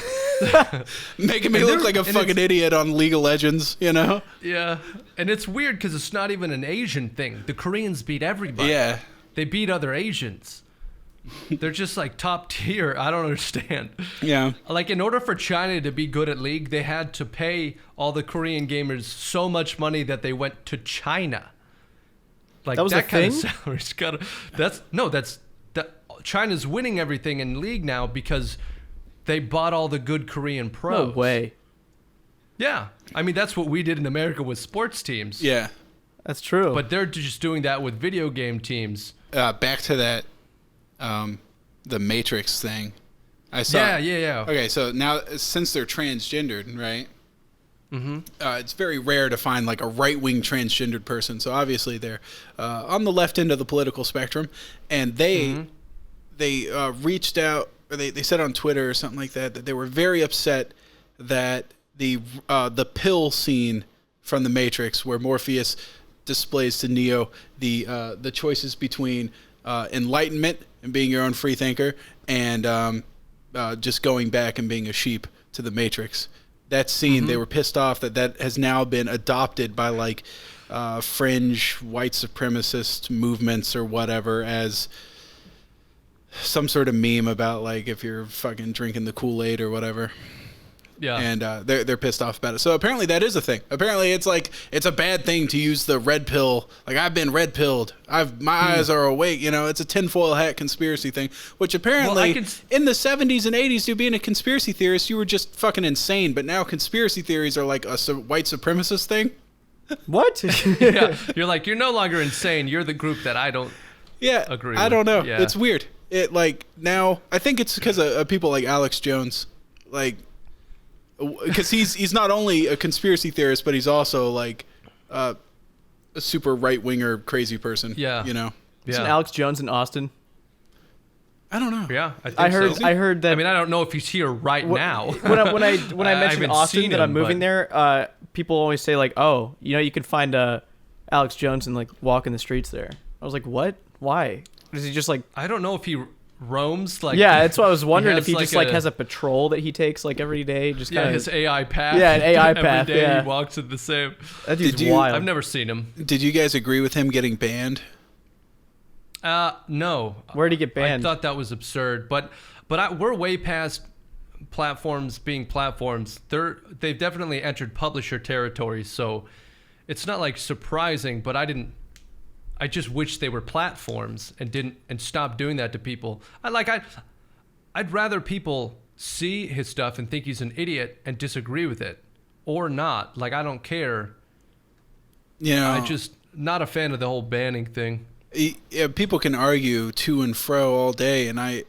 Making me look like a fucking idiot on League of Legends, you know? Yeah. And it's weird because it's not even an Asian thing. The Koreans beat everybody. Yeah. They beat other Asians. They're just like top tier. I don't understand. Yeah. Like, in order for China to be good at League, they had to pay all the Korean gamers so much money that they went to China. Like, that was that a kind thing? of salary's China's winning everything in League now because they bought all the good Korean pros. No way. Yeah. I mean, that's what we did in America with sports teams. Yeah. That's true. But they're just doing that with video game teams. Back to that, the Matrix thing. I saw. Yeah. Okay, so now since they're transgendered, right? Mm-hmm. It's very rare to find like a right-wing transgendered person. So obviously they're on the left end of the political spectrum, and they reached out, or they said on Twitter or something like that they were very upset that the pill scene from the Matrix, where Morpheus displays to Neo the choices between enlightenment and being your own free thinker, and just going back and being a sheep to the Matrix. That scene, they were pissed off that has now been adopted by like fringe white supremacist movements or whatever as some sort of meme about like if you're fucking drinking the Kool-Aid or whatever. Yeah. And they're pissed off about it. So apparently that is a thing. Apparently it's like it's a bad thing to use the red pill. Like, I've been red pilled. My eyes are awake. You know, it's a tinfoil hat conspiracity thing. Which apparently in the 70s and 80s, dude, being a conspiracy theorist, you were just fucking insane. But now conspiracy theories are like a white supremacist thing. What? Yeah. You're like, you're no longer insane. You're the group that I don't agree with. I don't know. Yeah. It's weird. It like now I think it's because of people like Alex Jones, like. Because he's not only a conspiracy theorist, but he's also like a super right winger crazy person. Yeah, you know. Isn't Alex Jones in Austin? I don't know. Yeah, I heard that. I mean, I don't know if he's here now. When I mentioned Austin that I'm moving there, people always say like, "Oh, you know, you could find Alex Jones and like walk in the streets there." I was like, "What? Why? Is he just like?" I don't know if he roams like. Yeah, that's what I was wondering, if he just like has a patrol that he takes like every day, just kind of his AI path. Yeah, an AI every path. Day yeah, he walks in the same. That dude's wild. I've never seen him. Did you guys agree with him getting banned? No. Where did he get banned? I thought that was absurd, but we're way past platforms being platforms. They've definitely entered publisher territory, so it's not like surprising. But I didn't I just wish they were platforms and stopped doing that to people. I'd rather people see his stuff and think he's an idiot and disagree with it, or not. Like, I don't care. I just not a fan of the whole banning thing. Yeah, people can argue to and fro all day, and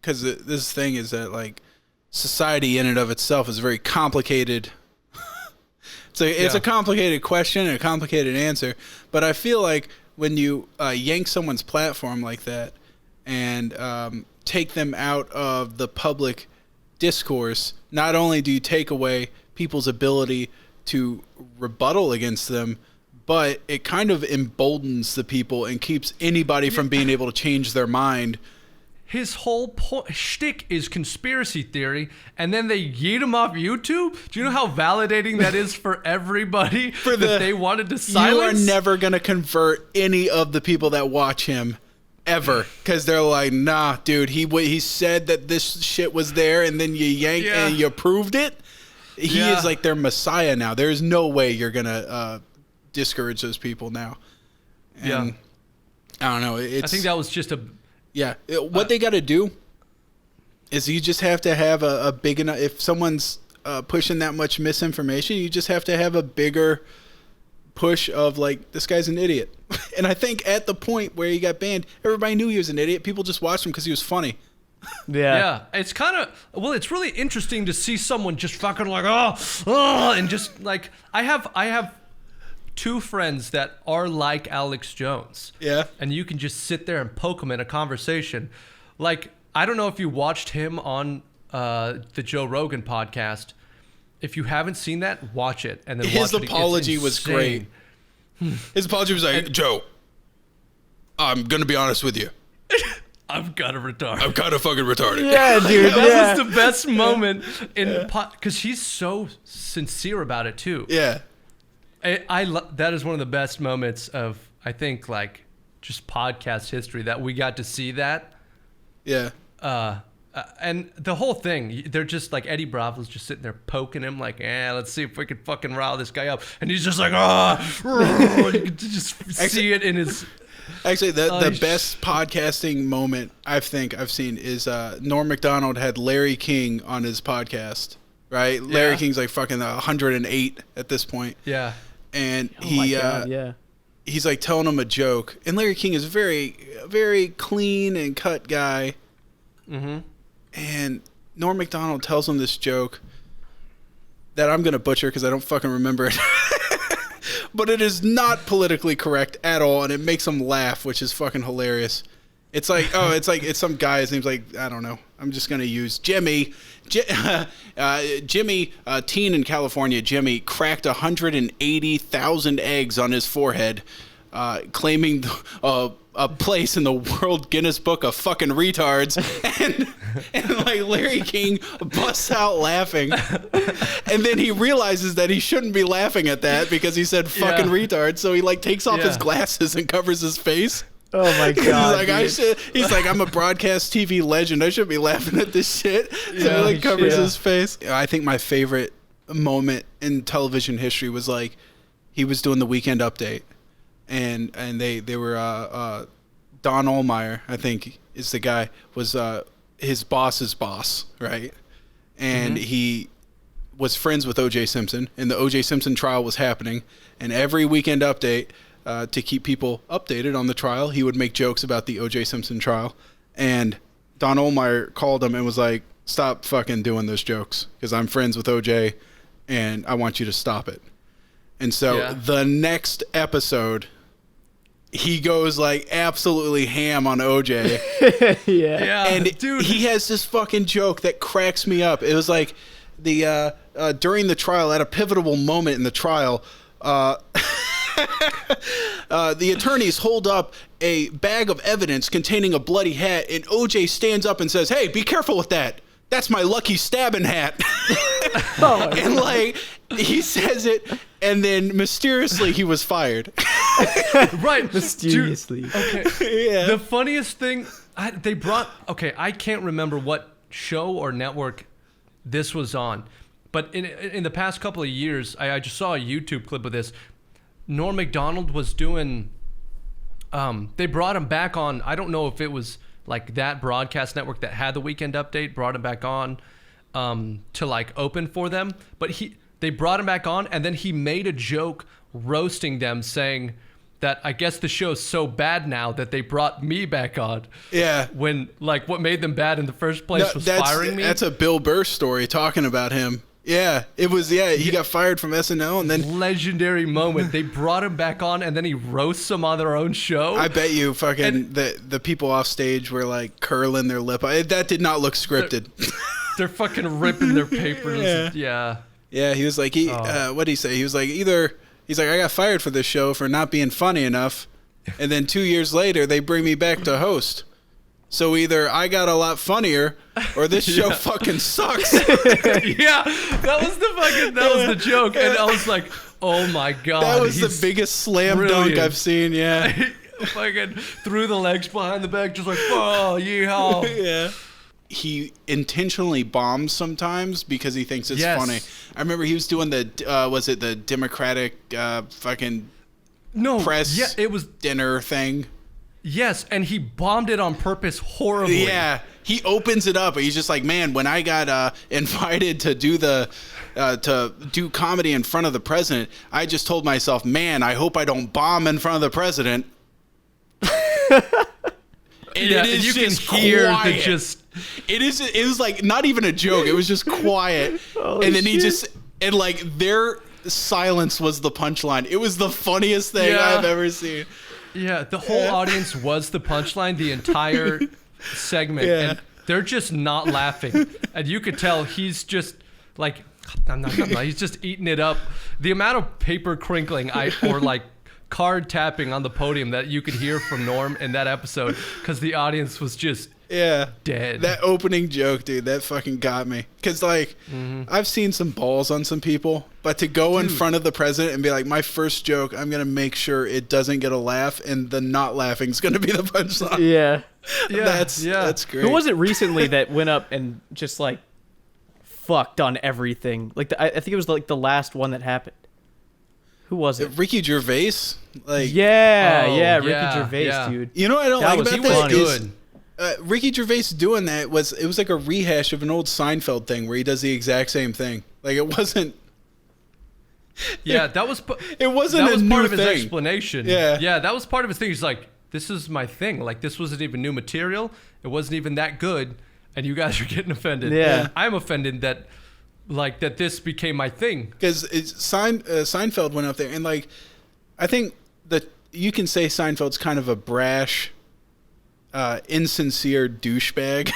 because this thing is that like society in and of itself is very complicated. It's a complicated question and a complicated answer, but I feel like when you yank someone's platform like that and take them out of the public discourse, not only do you take away people's ability to rebuttal against them, but it kind of emboldens the people and keeps anybody from being able to change their mind. His whole shtick is conspiracy theory, and then they yeet him off YouTube. Do you know how validating that is for everybody that they wanted to silence? You are never going to convert any of the people that watch him, ever, because they're like, nah, dude, he said that this shit was there, and then you yanked and you proved it. He is like their messiah now. There's no way you're going to discourage those people now. And I don't know. I think that was just a... Yeah, what they got to do is you just have to have a big enough. If someone's pushing that much misinformation, you just have to have a bigger push of like, this guy's an idiot. And I think at the point where he got banned, everybody knew he was an idiot. People just watched him because he was funny. Yeah. It's kind of, well, it's really interesting to see someone just fucking like, and just like, I have two friends that are like Alex Jones. Yeah. And you can just sit there and poke him in a conversation. Like, I don't know if you watched him on the Joe Rogan podcast. If you haven't seen that, watch it. And then his watch apology was great. His apology was like, Joe, I'm going to be honest with you. I'm kind of retarded. I'm kind of fucking retarded. Yeah, dude. That was the best moment in because he's so sincere about it too. Yeah. That is one of the best moments of, I think, like, just podcast history, that we got to see that. Yeah. And the whole thing, they're just like, Eddie Bravo's just sitting there poking him like, let's see if we can fucking rile this guy up. And he's just like, you can just see it in his... Actually, the best podcasting moment I think I've seen is Norm Macdonald had Larry King on his podcast, right? Larry King's like fucking 108 at this point. Yeah. And he's like telling him a joke. And Larry King is a very, very clean and cut guy. Mm-hmm. And Norm Macdonald tells him this joke that I'm going to butcher because I don't fucking remember it. But it is not politically correct at all, and it makes him laugh, which is fucking hilarious. It's like, it's some guy, his name's like, I don't know. I'm just going to use Jimmy. Jimmy, teen in California, Jimmy, cracked 180,000 eggs on his forehead, claiming a place in the World Guinness Book of fucking retards. And like Larry King busts out laughing. And then he realizes that he shouldn't be laughing at that because he said fucking retard. So he like takes off his glasses and covers his face. Oh my god! He's like, I'm a broadcast TV legend. I shouldn't be laughing at this shit. So he like covers his face. I think my favorite moment in television history was like, he was doing the Weekend Update, and they were Don Ohlmeyer, I think is the guy, was his boss's boss, right? And he was friends with O.J. Simpson, and the O.J. Simpson trial was happening, and every Weekend Update, to keep people updated on the trial, he would make jokes about the O.J. Simpson trial. And Don Ohlmeyer called him and was like, stop fucking doing those jokes because I'm friends with O.J. and I want you to stop it. And so the next episode, he goes like absolutely ham on O.J. And dude, he has this fucking joke that cracks me up. It was like the during the trial, at a pivotal moment in the trial, the attorneys hold up a bag of evidence containing a bloody hat, and OJ stands up and says, "Hey, be careful with that. That's my lucky stabbing hat." And like, he says it, and then mysteriously he was fired. Right, mysteriously. Okay. Yeah. The funniest thing they brought. Okay, I can't remember what show or network this was on, but in the past couple of years, I just saw a YouTube clip of this. Norm Macdonald was doing they brought him back on. I don't know if it was like that broadcast network that had the Weekend Update brought him back on to like open for them, but they brought him back on, and then he made a joke roasting them, saying that I guess the show's so bad now that they brought me back on. Yeah. When like what made them bad in the first place was firing me. That's a Bill Burr story talking about him. Yeah, it was. Yeah, he got fired from SNL, and then legendary moment. They brought him back on, and then he roasts them on their own show. I bet you, fucking the people off stage were like curling their lip. That did not look scripted. They're fucking ripping their papers. Yeah. Yeah, he was like, what did he say? He was like, he's like, I got fired for this show for not being funny enough, and then 2 years later they bring me back to host. So either I got a lot funnier, or this show fucking sucks. Yeah, that was the joke, and I was like, oh my god, that was the biggest slam dunk I've seen. Yeah, fucking threw the legs behind the back, just like, oh, yeehaw. Yeah. He intentionally bombs sometimes because he thinks it's funny. I remember he was doing the Democratic fucking press it was dinner thing. Yes, and he bombed it on purpose horribly. Yeah, he opens it up, and he's just like, man, when I got invited to do comedy in front of the president, I just told myself, man, I hope I don't bomb in front of the president. Yeah, it is you just can hear quiet. It was like not even a joke. It was just quiet. And then their silence was the punchline. It was the funniest thing I've ever seen. Yeah, the whole audience was the punchline the entire segment. Yeah. And they're just not laughing. And you could tell he's just like, he's just eating it up. The amount of paper crinkling or like card tapping on the podium that you could hear from Norm in that episode, because the audience was just dead. That opening joke, dude, that fucking got me. Because like I've seen some balls on some people, but to go in front of the president and be like, my first joke, I'm gonna make sure it doesn't get a laugh, and the not laughing is gonna be the punchline. That's great. Who was it recently that went up and just like fucked on everything? Like I think it was like the last one that happened. Who was it? Ricky Gervais. Like Ricky Gervais, dude. You know what I don't like about that is Ricky Gervais doing that was like a rehash of an old Seinfeld thing where he does the exact same thing. Like it wasn't. Yeah, that was. It wasn't. That was part of his thing. explanation. Yeah, that was part of his thing. He's like, this is my thing. Like this wasn't even new material. It wasn't even that good, and you guys are getting offended. Yeah, I'm offended that. Like that this became my thing. Because Seinfeld went up there, and like I think that you can say Seinfeld's kind of a brash, insincere douchebag.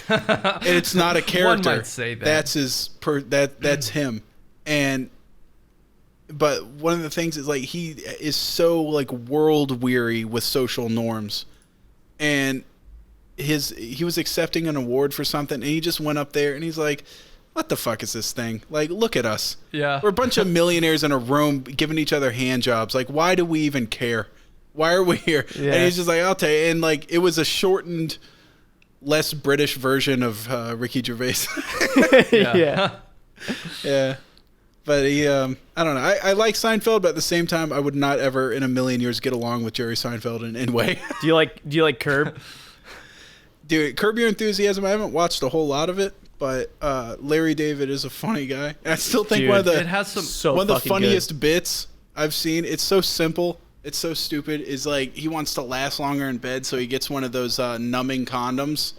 And it's not a character. One might say that. That's him. But one of the things is like he is so like world weary with social norms, and he was accepting an award for something, and he just went up there and he's like, what the fuck is this thing? Like, look at us. Yeah. We're a bunch of millionaires in a room giving each other hand jobs. Like, why do we even care? Why are we here? Yeah. And he's just like, I'll tell you. And, like, it was a shortened, less British version of Ricky Gervais. Yeah. Yeah. But he, I don't know. I like Seinfeld, but at the same time, I would not ever in a million years get along with Jerry Seinfeld in any way. Do you like Curb? Dude, Curb Your Enthusiasm, I haven't watched a whole lot of it. But Larry David is a funny guy. And I still think one of the funniest bits I've seen. It's so simple. It's so stupid. Is like he wants to last longer in bed, so he gets one of those numbing condoms,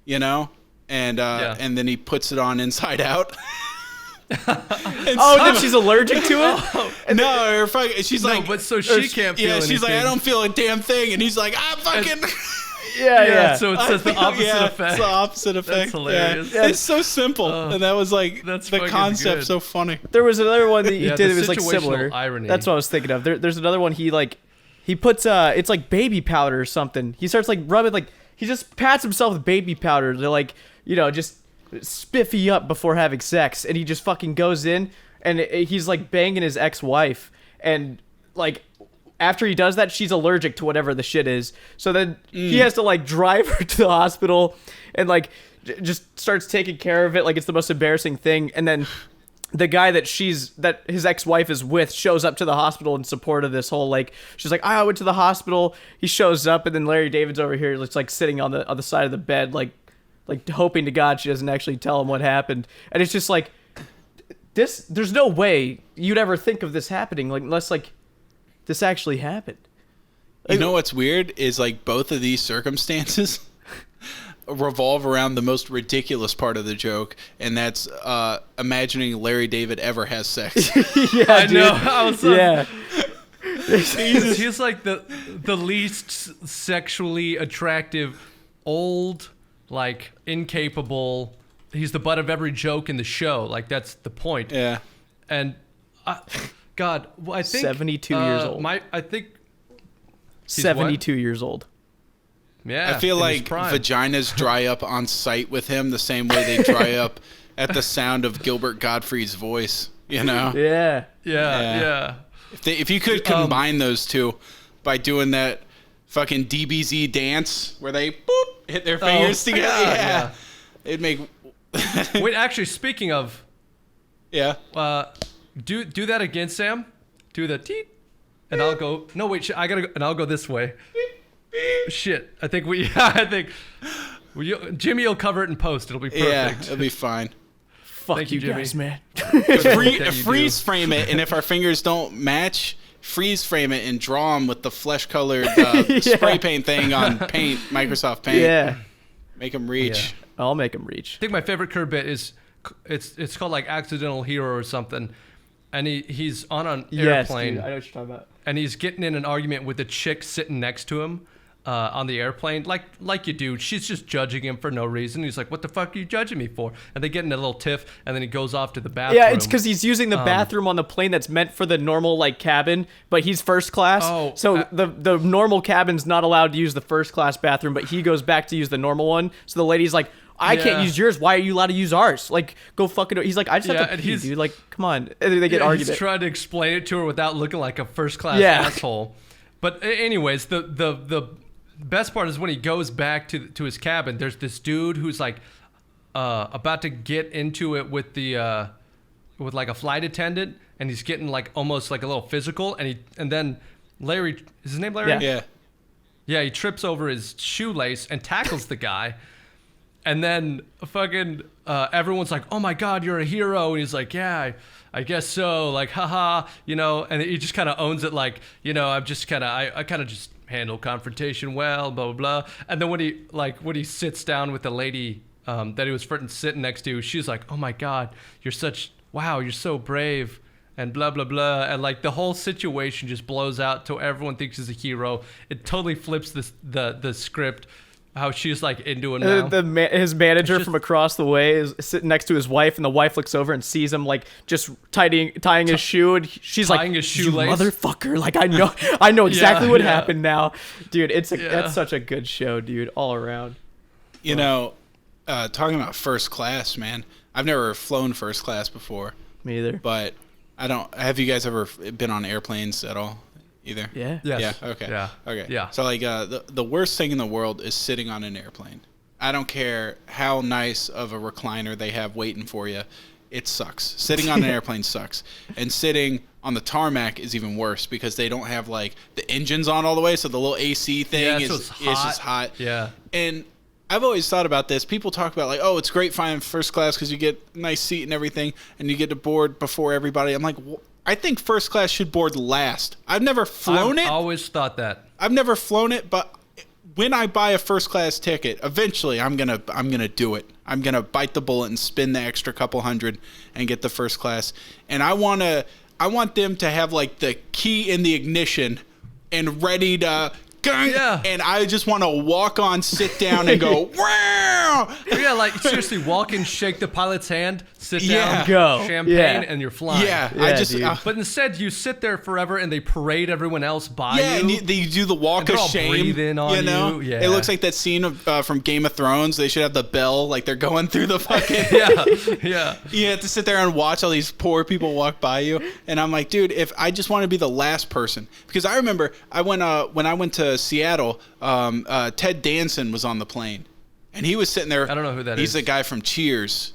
you know, and then he puts it on inside out. Then she's allergic to it. No, she's like, but so she can't feel anything. She's like, I don't feel a damn thing, and he's like, fucking. Yeah. So it says the opposite effect. It's the opposite effect. That's hilarious. Yeah. It's so simple, and that was like the concept so funny. There was another one that he did. It was like similar. Irony. That's what I was thinking of. There's another one. He puts it's like baby powder or something. He starts like rubbing he just pats himself with baby powder to like just spiffy up before having sex, and he just fucking goes in and he's like banging his ex-wife, and like. After he does that, she's allergic to whatever the shit is. So then he has to like drive her to the hospital and like just starts taking care of it like it's the most embarrassing thing. And then the guy that his ex-wife is with shows up to the hospital in support of this whole, like, she's like, I went to the hospital. He shows up, and then Larry David's over here, it's like sitting on the side of the bed, like hoping to God she doesn't actually tell him what happened. And it's just like, there's no way you'd ever think of this happening, like, unless like this actually happened. You know what's weird is like both of these circumstances revolve around the most ridiculous part of the joke, and that's imagining Larry David ever has sex. Yeah, I dude. know. I was like, Yeah. he's like the least sexually attractive, old, like incapable. He's the butt of every joke in the show. Like, that's the point. Yeah. And God, well, I think 72 years old. I think 72 years old. Yeah. I feel in his like prime. vaginas dry up on sight with him the same way they dry up at the sound of Gilbert Gottfried's voice, you know? Yeah. Yeah. If you could combine those two by doing that fucking DBZ dance where they boop, hit their fingers together. Yeah. It'd make... Wait, actually, speaking of... Yeah. Do that again, Sam. Do the teet. And I'll go... No, wait, I gotta go... And I'll go this way. Shit. I think Jimmy will cover it in post. It'll be perfect. Yeah, it'll be fine. Fuck Thank you you, Jimmy. guys, man. Freeze frame it, and if our fingers don't match, freeze frame it and draw them with the flesh-colored spray paint thing on Paint, Microsoft Paint. Yeah. Make them reach. Yeah. I'll make them reach. I think my favorite Kerr bit is... It's called like Accidental Hero or something. And he's on an airplane. Dude, I know what you're talking about. And he's getting in an argument with the chick sitting next to him on the airplane, like you do. She's just judging him for no reason. He's like, "What the fuck are you judging me for?" And they get in a little tiff, and then he goes off to the bathroom. Yeah, it's because he's using the bathroom on the plane that's meant for the normal like cabin, but he's first class. Oh, so the normal cabin's not allowed to use the first class bathroom, but he goes back to use the normal one. So the lady's like, I can't use yours. Why are you allowed to use ours? Like, go fucking... He's like, I just have to pee, dude. Like, come on. And they get argument. He's trying to explain it to her without looking like a first-class asshole. But anyways, the best part is when he goes back to his cabin, there's this dude who's like about to get into it with the with like a flight attendant, and he's getting like almost like a little physical, and then Larry... Is his name Larry? Yeah. Yeah, he trips over his shoelace and tackles the guy. And then fucking everyone's like, "Oh my God, you're a hero!" And he's like, "Yeah, I guess so." Like, haha, you know. And he just kind of owns it, like, you know, I kind of just handle confrontation well, blah blah blah. And then when he sits down with the lady that he was sitting next to, she's like, "Oh my God, you're so brave." And blah blah blah, and like the whole situation just blows out till everyone thinks he's a hero. It totally flips the script. How she's like into it now. His manager from across the way is sitting next to his wife, and the wife looks over and sees him like just tying his shoe, and she's like, his "You shoelace. motherfucker!" Like, I know exactly what yeah. happened now, dude. That's such a good show, dude, all around. You know, talking about first class, man. I've never flown first class before. Me either. But I don't. Have you guys ever been on airplanes at all? Either? Yeah. Yes. Yeah. Okay. Yeah. Okay. Yeah. So like the worst thing in the world is sitting on an airplane. I don't care how nice of a recliner they have waiting for you. It sucks. Sitting on an airplane sucks. And sitting on the tarmac is even worse because they don't have like the engines on all the way, so the little AC thing is just hot. Yeah. And I've always thought about this. People talk about like, oh, it's great flying first class because you get a nice seat and everything, and you get to board before everybody. I'm like, I think first class should board last. I've never flown it. I've always thought that. I've never flown it, but when I buy a first class ticket, eventually I'm gonna do it. I'm gonna bite the bullet and spend the extra couple hundred and get the first class. And I want them to have like the key in the ignition and ready to Yeah. And I just want to walk on, sit down, and go, wow! Yeah, like seriously, walk and shake the pilot's hand, sit Yeah. down, Go. champagne, Yeah. and you're flying. Yeah, Yeah, I just... dude. But instead, you sit there forever, and they parade everyone else by yeah, you. and they do the walk they're of all shame. breathing on you know, you. Yeah. It looks like that scene of, from Game of Thrones. They should have the bell, like they're going through the fucking. yeah. You have to sit there and watch all these poor people walk by you, and I'm like, dude, if I just want to be the last person, because I remember when I went to Seattle, Ted Danson was on the plane, and he was sitting there. I don't know who that He's is. the guy from Cheers.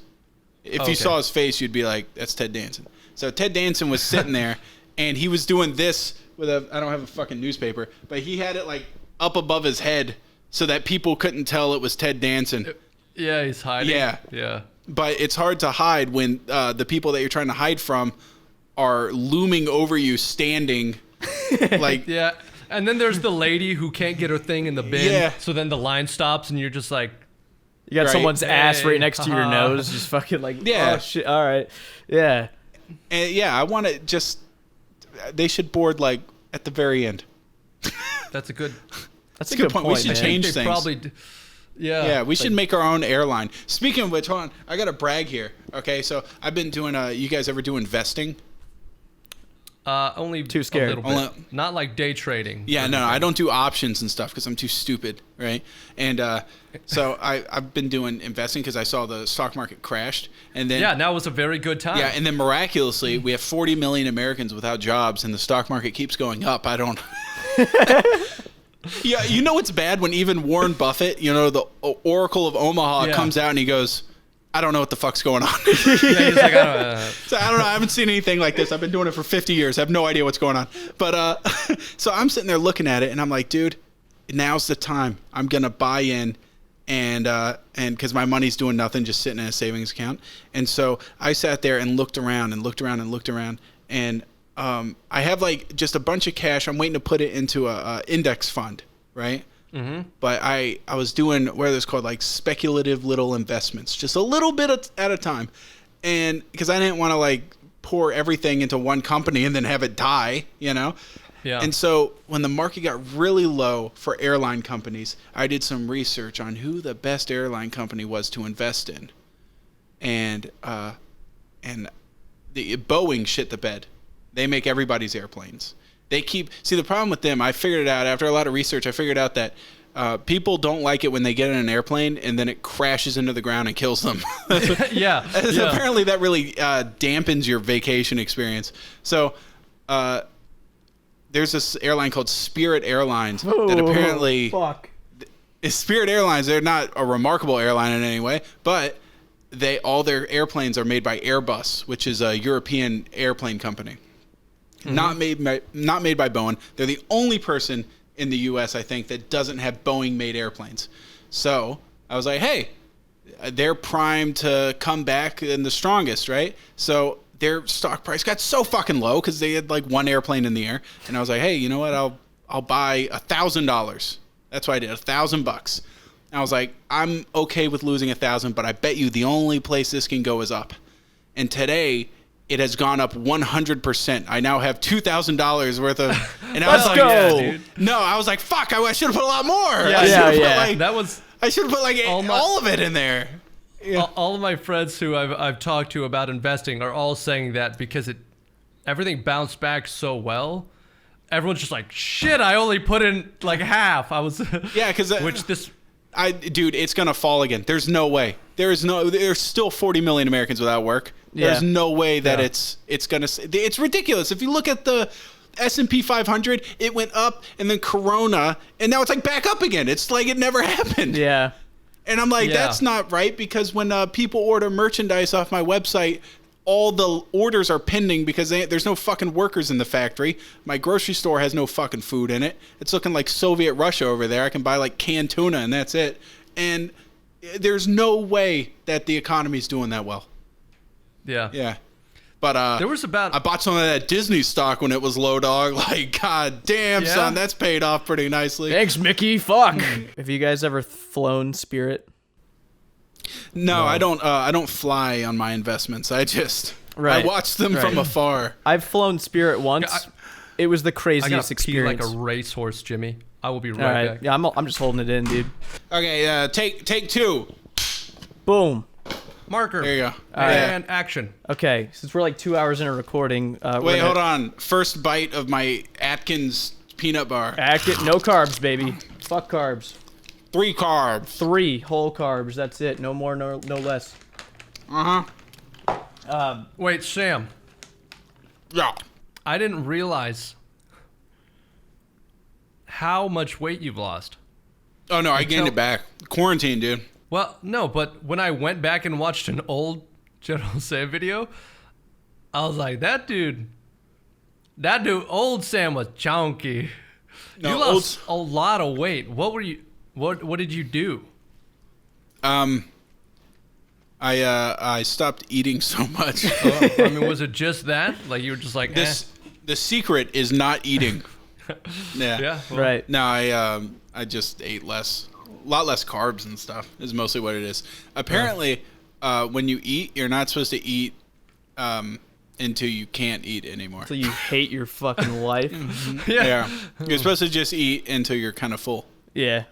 If you saw his face, you'd be like, that's Ted Danson. So Ted Danson was sitting there, and he was doing this with I don't have a fucking newspaper, but he had it like up above his head so that people couldn't tell it was Ted Danson. Yeah, he's hiding. Yeah. But it's hard to hide when the people that you're trying to hide from are looming over you, standing. Like Yeah. And then there's the lady who can't get her thing in the bin. Yeah. So then the line stops, and you're just like, You got Right. someone's ass right Hey, next to your haha. nose, just fucking like, Yeah. oh shit, all right, yeah. And yeah, I want to just. They should board like at the very end. that's a good. That's a good good point. point. We should man. change They things. probably. Yeah. Yeah, we should make our own airline. Speaking of which, hold on, I got to brag here. Okay, so I've been doing. You guys ever do investing? Only Too scared. A little bit. Only- Not like day trading. Yeah, no, I don't do options and stuff because I'm too stupid, right? And so I've been doing investing because I saw the stock market crashed, and then Yeah, now was a very good time. yeah, and then miraculously we have 40 million Americans without jobs, and the stock market keeps going up. I don't. Yeah, you know it's bad when even Warren Buffett, you know, the Oracle of Omaha, Yeah. comes out and he goes, "I don't know what the fuck's going on." Yeah, he's like, So I don't know. I haven't seen anything like this. I've been doing it for 50 years. I have no idea what's going on. But so I'm sitting there looking at it, and I'm like, dude, now's the time. I'm gonna buy in, and because my money's doing nothing, just sitting in a savings account. And so I sat there and looked around and looked around and looked around, and I have like just a bunch of cash. I'm waiting to put it into a index fund, right? Mm-hmm. But I was doing what is called like speculative little investments, just a little bit at a time, and because I didn't want to like pour everything into one company and then have it die, you know. Yeah. And so when the market got really low for airline companies, I did some research on who the best airline company was to invest in, and the Boeing shit the bed. They make everybody's airplanes. They see the problem with them. I figured it out after a lot of research. I figured out that people don't like it when they get in an airplane and then it crashes into the ground and kills them. yeah. So yeah. apparently that really dampens your vacation experience. So there's this airline called Spirit Airlines that apparently fuck. Spirit Airlines. They're not a remarkable airline in any way, but all their airplanes are made by Airbus, which is a European airplane company. Not made by Boeing. They're the only person in the U.S. I think that doesn't have Boeing-made airplanes. So I was like, hey, they're primed to come back in the strongest, right? So their stock price got so fucking low because they had like one airplane in the air, and I was like, hey, you know what? I'll buy $1,000. That's what I did, $1,000. And I was like, I'm okay with losing 1,000, but I bet you the only place this can go is up. And today, it has gone up 100%. I now have $2,000 worth of. And I was Let's like, go. Yeah, dude. no, I was like, fuck, I should have put a lot more. Yeah, I should've yeah. put like, That was I should have put like all of it in there. all of my friends who I've talked to about investing are all saying that because everything bounced back so well. Everyone's just like, shit, I only put in like half. I was Yeah, because dude, it's gonna fall again. There's no way. There's still 40 million Americans without work. There's Yeah. no way that Yeah. it's ridiculous. If you look at the S&P 500, it went up and then Corona, and now it's like back up again. It's like it never happened. Yeah. And I'm like, Yeah. that's not right, because when people order merchandise off my website, all the orders are pending because there's no fucking workers in the factory. My grocery store has no fucking food in it. It's looking like Soviet Russia over there. I can buy like canned tuna and that's it. And there's no way that the economy's doing that well. yeah. Yeah. But There was about I bought some of that Disney stock when it was low, dog. Like, god damn, Yeah. son, that's paid off pretty nicely. Thanks, Mickey. Fuck. Have you guys ever flown Spirit? No, I don't fly on my investments. I Right. I watch them from afar. I've flown Spirit once. It was the I craziest gotta pee experience. like a racehorse, Jimmy. I will be All right right. back. Yeah, I'm just holding it in, dude. Okay, take two. Boom. Marker. There you go. And action. Okay, since we're like 2 hours into recording, Wait, hold on. First bite of my Atkins peanut bar. No carbs, baby. Fuck carbs. 3 carbs. 3 whole carbs. That's it. No more, no less. Wait, Sam. Yeah. I didn't realize how much weight you've lost. Oh no, I gained it back. Quarantine, dude. Well, no, but when I went back and watched an old General Sam video, I was like, that dude, old Sam was chunky. No, You lost a lot of weight. What did you do? I stopped eating so much. I mean, was it just that? Like you were just like, The secret is not eating. Yeah. Yeah. Well, Right. No, I just ate less, a lot less carbs and stuff. Is mostly what it is. Apparently, when you eat, you're not supposed to eat until you can't eat anymore. So you hate your fucking life. Yeah. You're supposed to just eat until you're kind of full. Yeah.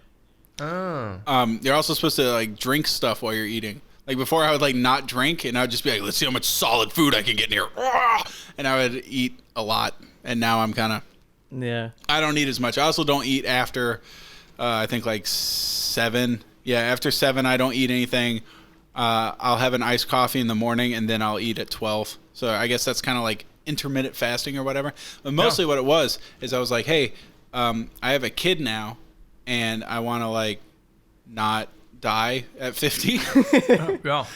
Oh. You're also supposed to like drink stuff while you're eating. Like before, I would like not drink, and I would just be like, "Let's see how much solid food I can get in here," and I would eat a lot. And now I'm kind of, Yeah. I don't eat as much. I also don't eat after, I think like 7. Yeah, after 7, I don't eat anything. I'll have an iced coffee in the morning, and then I'll eat at 12. So I guess that's kind of like intermittent fasting or whatever. But mostly what it was is I was like, hey, I have a kid now, and I want to like not die at 50. Yeah.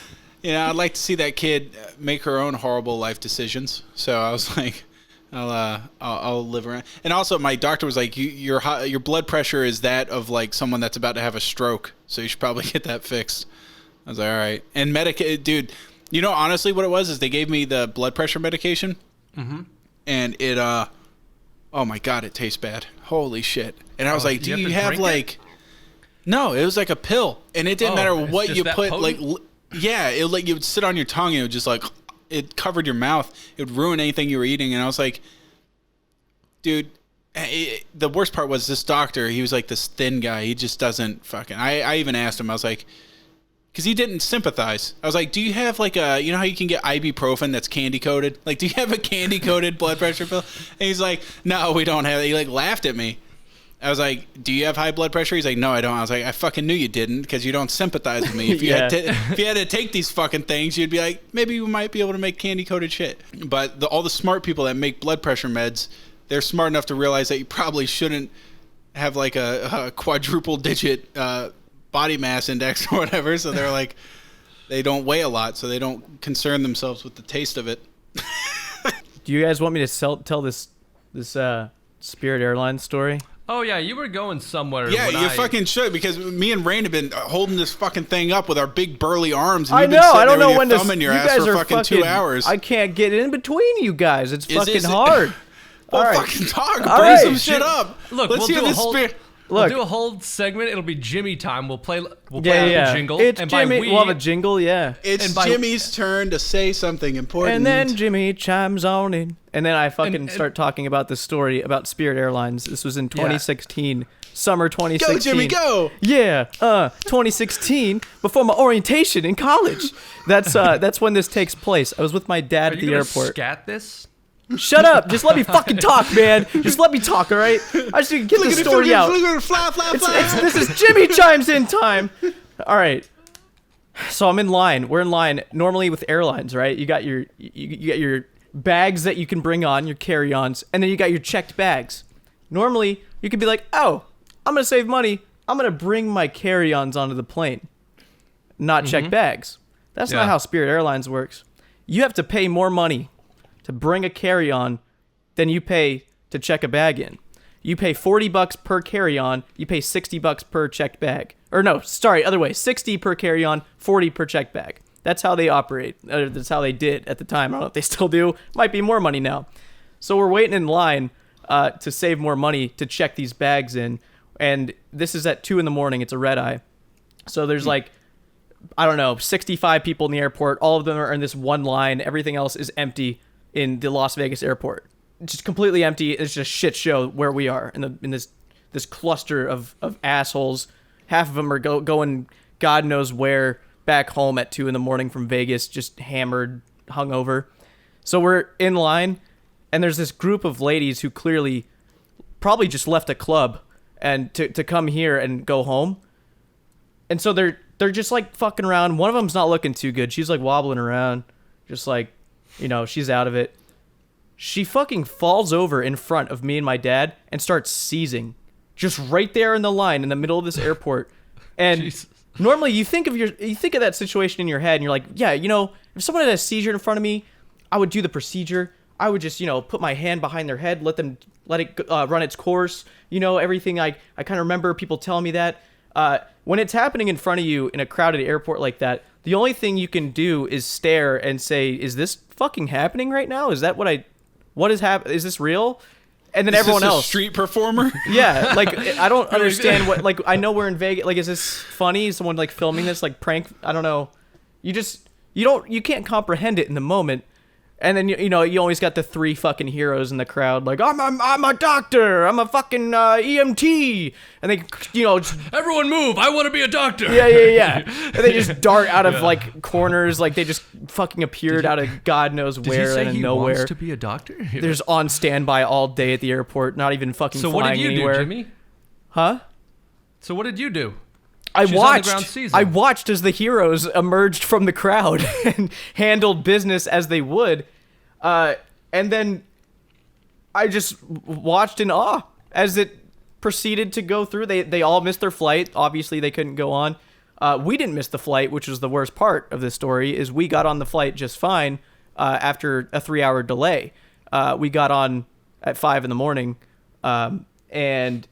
You know, I'd like to see that kid make her own horrible life decisions. So I was like, I'll live around. And also, my doctor was like, your blood pressure is that of like someone that's about to have a stroke, so you should probably get that fixed. I was like, all right. And dude, you know, honestly, what it was is they gave me the blood pressure medication, and it, oh my god, it tastes bad. Holy shit! And I was like, do you have like? No, it was like a pill, and it didn't matter what you put. Potent? Like, yeah, it like you would sit on your tongue, and it would just like, it covered your mouth. It would ruin anything you were eating. And I was like, dude, the worst part was this doctor. He was like this thin guy. He just doesn't fucking. I even asked him. I was like, because he didn't sympathize. I was like, do you have like a, you know how you can get ibuprofen that's candy coated? Like, do you have a candy coated blood pressure pill? And he's like, no, we don't have it. He like laughed at me. I was like, do you have high blood pressure? He's like, no, I don't. I was like, I fucking knew you didn't, because you don't sympathize with me. If you, had to take these fucking things, you'd be like, maybe you might be able to make candy-coated shit. But all the smart people that make blood pressure meds, they're smart enough to realize that you probably shouldn't have like a quadruple-digit body mass index or whatever. So they're like, they don't weigh a lot, so they don't concern themselves with the taste of it. Do you guys want me to tell this Spirit Airlines story? Oh yeah, you were going somewhere. Yeah, you fucking should, because me and Rain have been holding this fucking thing up with our big burly arms. And I you've know. Been I don't know when when to to. in your You ass guys for are fucking 2 hours. I can't get in between you guys. It's fucking hard. Well, all right. fucking talk. All Bring right. some shit up. Look, let's hear this spirit. We'll Look. do a whole segment. It'll be Jimmy time. We'll play Yeah. a jingle. It's and by Jimmy. we, We'll have a jingle. Yeah. It's Jimmy's turn to say something important. And then Jimmy chimes on in. And then I fucking start talking about this story about Spirit Airlines. This was in 2016. Summer 2016. Go, Jimmy, go! Yeah, 2016, before my orientation in college. That's when this takes place. I was with my dad at the airport. Scat this? Shut up! Just let me fucking talk, man. Just let me talk, all right? I just need to get the story out. This is Jimmy chimes in time. All right. So I'm in line. We're in line normally with airlines, right? You got your bags that you can bring on, your carry-ons, and then you got your checked bags. Normally, you could be like, oh, I'm going to save money. I'm going to bring my carry-ons onto the plane, not check bags. That's not how Spirit Airlines works. You have to pay more money to bring a carry-on than you pay to check a bag in. You pay $40 per carry-on. You pay $60 per checked bag. Or no, sorry, other way. 60 per carry-on, 40 per checked bag. That's how they operate. That's how they did at the time. I don't know if they still do. Might be more money now. So we're waiting in line to save more money to check these bags in. And this is at 2 a.m. It's a red eye. So there's like, I don't know, 65 people in the airport. All of them are in this one line. Everything else is empty in the Las Vegas airport. It's just completely empty. It's just a shit show where we are in this cluster of assholes. Half of them are going God knows where back home at 2 a.m. from Vegas, just hammered, hungover. So we're in line, and there's this group of ladies who clearly probably just left a club and to come here and go home. And so they're just like fucking around. One of them's not looking too good. She's like wobbling around, just like, you know, she's out of it. She fucking falls over in front of me and my dad and starts seizing, just right there in the line in the middle of this airport. And Jesus. Normally, you think of that situation in your head, and you're like, yeah, if someone had a seizure in front of me, I would do the procedure. I would just, put my hand behind their head, let it run its course. Everything I kind of remember people telling me that. When it's happening in front of you in a crowded airport like that, the only thing you can do is stare and say, "Is this fucking happening right now? Is that what is happening? Is this real?" And then everyone else, street performer. Yeah, I don't understand what. I know we're in Vegas. Is this funny? Is someone filming this prank? I don't know. You can't comprehend it in the moment. And then you always got the 3 fucking heroes in the crowd, I'm a doctor, I'm a fucking EMT, and they everyone move, I want to be a doctor. Yeah. And they just dart out of corners, they just fucking appeared out of God knows where and nowhere. Wants to be a doctor? They're just on standby all day at the airport, not even fucking so flying anywhere. So what did you do, Jimmy? Huh? So what did you do? I watched as the heroes emerged from the crowd and handled business as they would. And then I just watched in awe as it proceeded to go through. They all missed their flight. Obviously, they couldn't go on. We didn't miss the flight, which was the worst part of this story, is we got on the flight just fine after a 3-hour delay. We got on at 5 a.m, and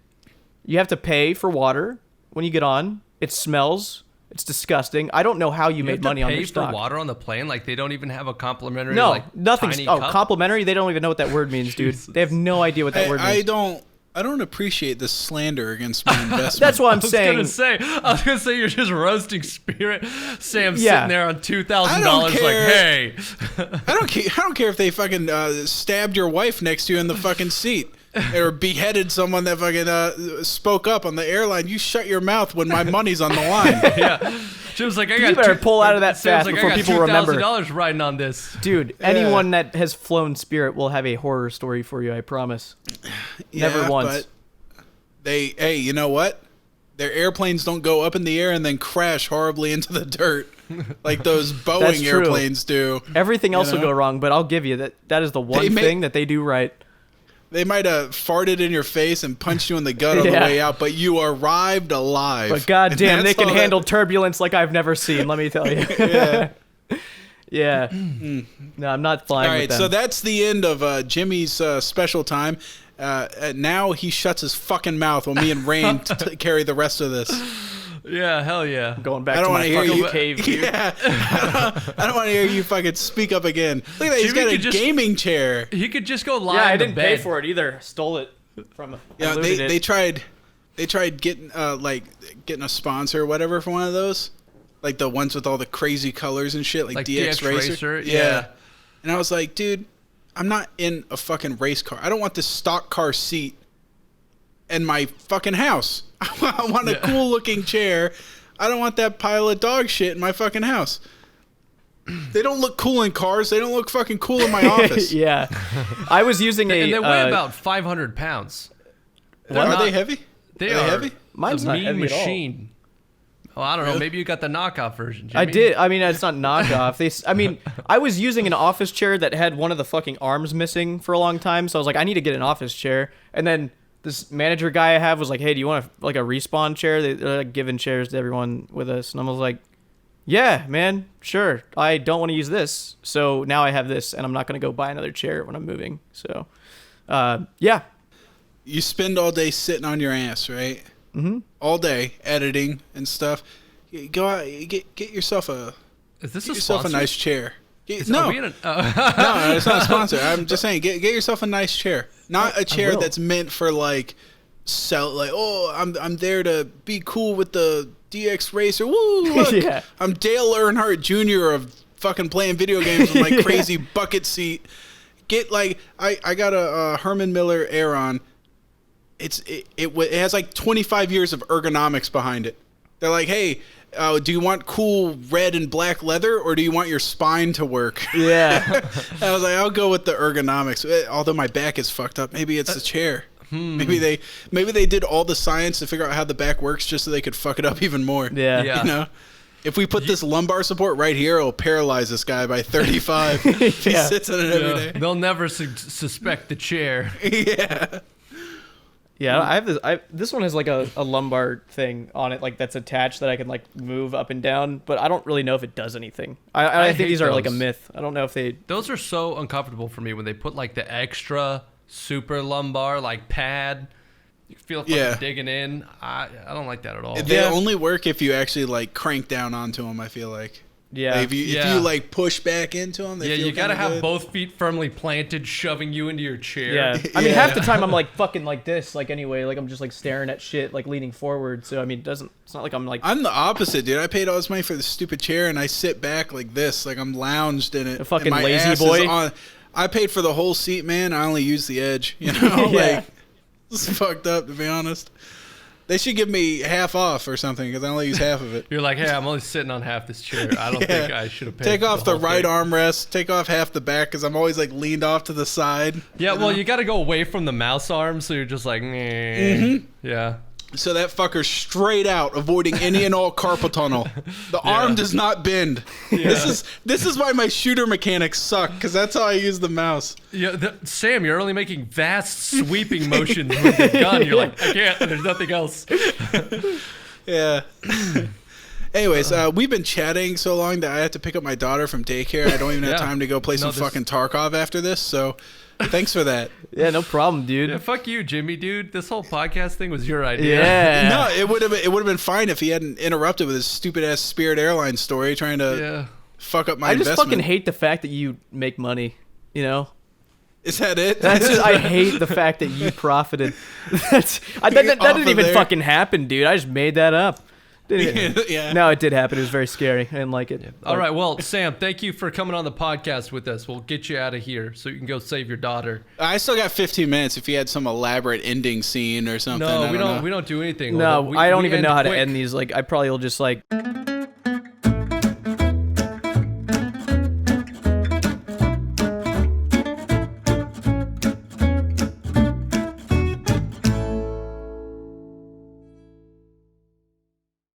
you have to pay for water when you get on. It smells. It's disgusting. I don't know how you made money on their stock. Pay for water on the plane? They don't even have a complimentary. No, nothing. Tiny cup? Complimentary? They don't even know what that word means, dude. They have no idea what that word means. I don't appreciate this slander against my investment. That's what I'm saying. I was gonna say you're just roasting Spirit. Sam's sitting there on $2,000. Hey. I don't care if they fucking stabbed your wife next to you in the fucking seat. Or beheaded someone that fucking spoke up on the airline. You shut your mouth when my money's on the line. Yeah. Jim's like, you better pull out of that fast before people remember. $2,000 riding on this. Dude, anyone that has flown Spirit will have a horror story for you, I promise. Never once. But hey, you know what? Their airplanes don't go up in the air and then crash horribly into the dirt like those Boeing airplanes do. Everything else will go wrong, but I'll give you that is the one thing that they do right. They might have farted in your face and punched you in the gut on the way out, but you arrived alive. But goddamn, they can handle turbulence like I've never seen, let me tell you. Yeah. No, I'm not flying with them. So that's the end of Jimmy's special time. Now he shuts his fucking mouth while me and Rain carry the rest of this. Yeah, hell yeah. I'm going back to my fucking cave, dude. Yeah. I don't want to hear you fucking speak up again. Look at that, he's got a gaming chair. He could just go lie in the bed. I didn't pay for it either. Stole it from him. Yeah, they tried getting getting a sponsor or whatever for one of those. Like the ones with all the crazy colors and shit, like DX Racer. Yeah. And I was like, dude, I'm not in a fucking race car. I don't want this stock car seat in my fucking house. I want a cool looking chair. I don't want that pile of dog shit in my fucking house. They don't look cool in cars. They don't look fucking cool in my office. Yeah. I was using and they weigh about 500 pounds. Are they heavy? They are are heavy? Mine's a not mean heavy machine. Oh, I don't know. Maybe you got the knockoff version, Jimmy. I did. I mean, it's not knockoff. I was using an office chair that had one of the fucking arms missing for a long time. So I was like, I need to get an office chair. And then this manager guy I have was like, hey, do you want a respawn chair? They're giving chairs to everyone with us. And I was like, yeah, man, sure. I don't want to use this. So now I have this, and I'm not going to go buy another chair when I'm moving. So, yeah. You spend all day sitting on your ass, right? Mm-hmm. All day editing and stuff. You go out, get yourself a. Is this get yourself a nice chair. No, no, it's not a sponsor. I'm just saying, get yourself a nice chair, not a chair that's meant for I'm there to be cool with the DX Racer. Woo! Look, yeah. I'm Dale Earnhardt Jr. of fucking playing video games with my crazy bucket seat. Get I got a Herman Miller Aeron. It has 25 years of ergonomics behind it. They're like, hey, do you want cool red and black leather, or do you want your spine to work? Yeah. I was like, I'll go with the ergonomics. Although my back is fucked up, maybe it's the chair. Maybe they did all the science to figure out how the back works just so they could fuck it up even more. Yeah. You know, if we put this lumbar support right here, it'll paralyze this guy by 35. If he sits on it every day. They'll never suspect the chair. Yeah. Yeah, I have this. This one has like a lumbar thing on it, like that's attached that I can like move up and down, but I don't really know if it does anything. I think these are like a myth. I don't know if they. Those are so uncomfortable for me when they put like the extra super lumbar like pad. You feel like digging in. I don't like that at all. They only work if you actually like crank down onto them. I feel like. Yeah. Like if you like push back into them, they feel you gotta have good. both feet firmly planted, shoving you into your chair. Yeah. I mean, half the time I'm like fucking like this, like anyway, like I'm just like staring at shit, like leaning forward. So I mean, it's not like I'm like. I'm the opposite, dude. I paid all this money for the stupid chair, and I sit back like this, like I'm lounged in it. A fucking and my lazy ass boy. is on. I paid for the whole seat, man. I only use the edge. You know, Yeah. like this is fucked up, to be honest. They should give me half off or something because I only use half of it. You're like, hey, I'm only sitting on half this chair. I don't think I should have paid. Take for off the whole right thing. armrest. Take off half the back because I'm always like leaned off to the side. Yeah, well, you got to go away from the mouse arm, so you're just like, yeah. So that fucker's straight out, avoiding any and all carpal tunnel. The arm does not bend. Yeah. This is why my shooter mechanics suck, because that's how I use the mouse. Yeah, Sam, you're only making vast sweeping motions with the gun. You're like, I can't. There's nothing else. Yeah. Anyways, we've been chatting so long that I have to pick up my daughter from daycare. I don't even have time to go play some fucking Tarkov after this, so thanks for that. Yeah, no problem, dude. Yeah, fuck you, Jimmy, dude. This whole podcast thing was your idea. Yeah. No, it would have been fine if he hadn't interrupted with his stupid ass Spirit Airlines story trying to fuck up my investment. I just fucking hate the fact that you make money, you know? Is that it? I hate the fact that you profited. That didn't even fucking happen, dude. I just made that up. Yeah. No, it did happen. It was very scary. I didn't like it. All right, well, Sam, thank you for coming on the podcast with us. We'll get you out of here so you can go save your daughter. I still got 15 minutes if you had some elaborate ending scene or something. No, we don't do anything. No, I don't even know how to quick. end these. Like, I probably will just like.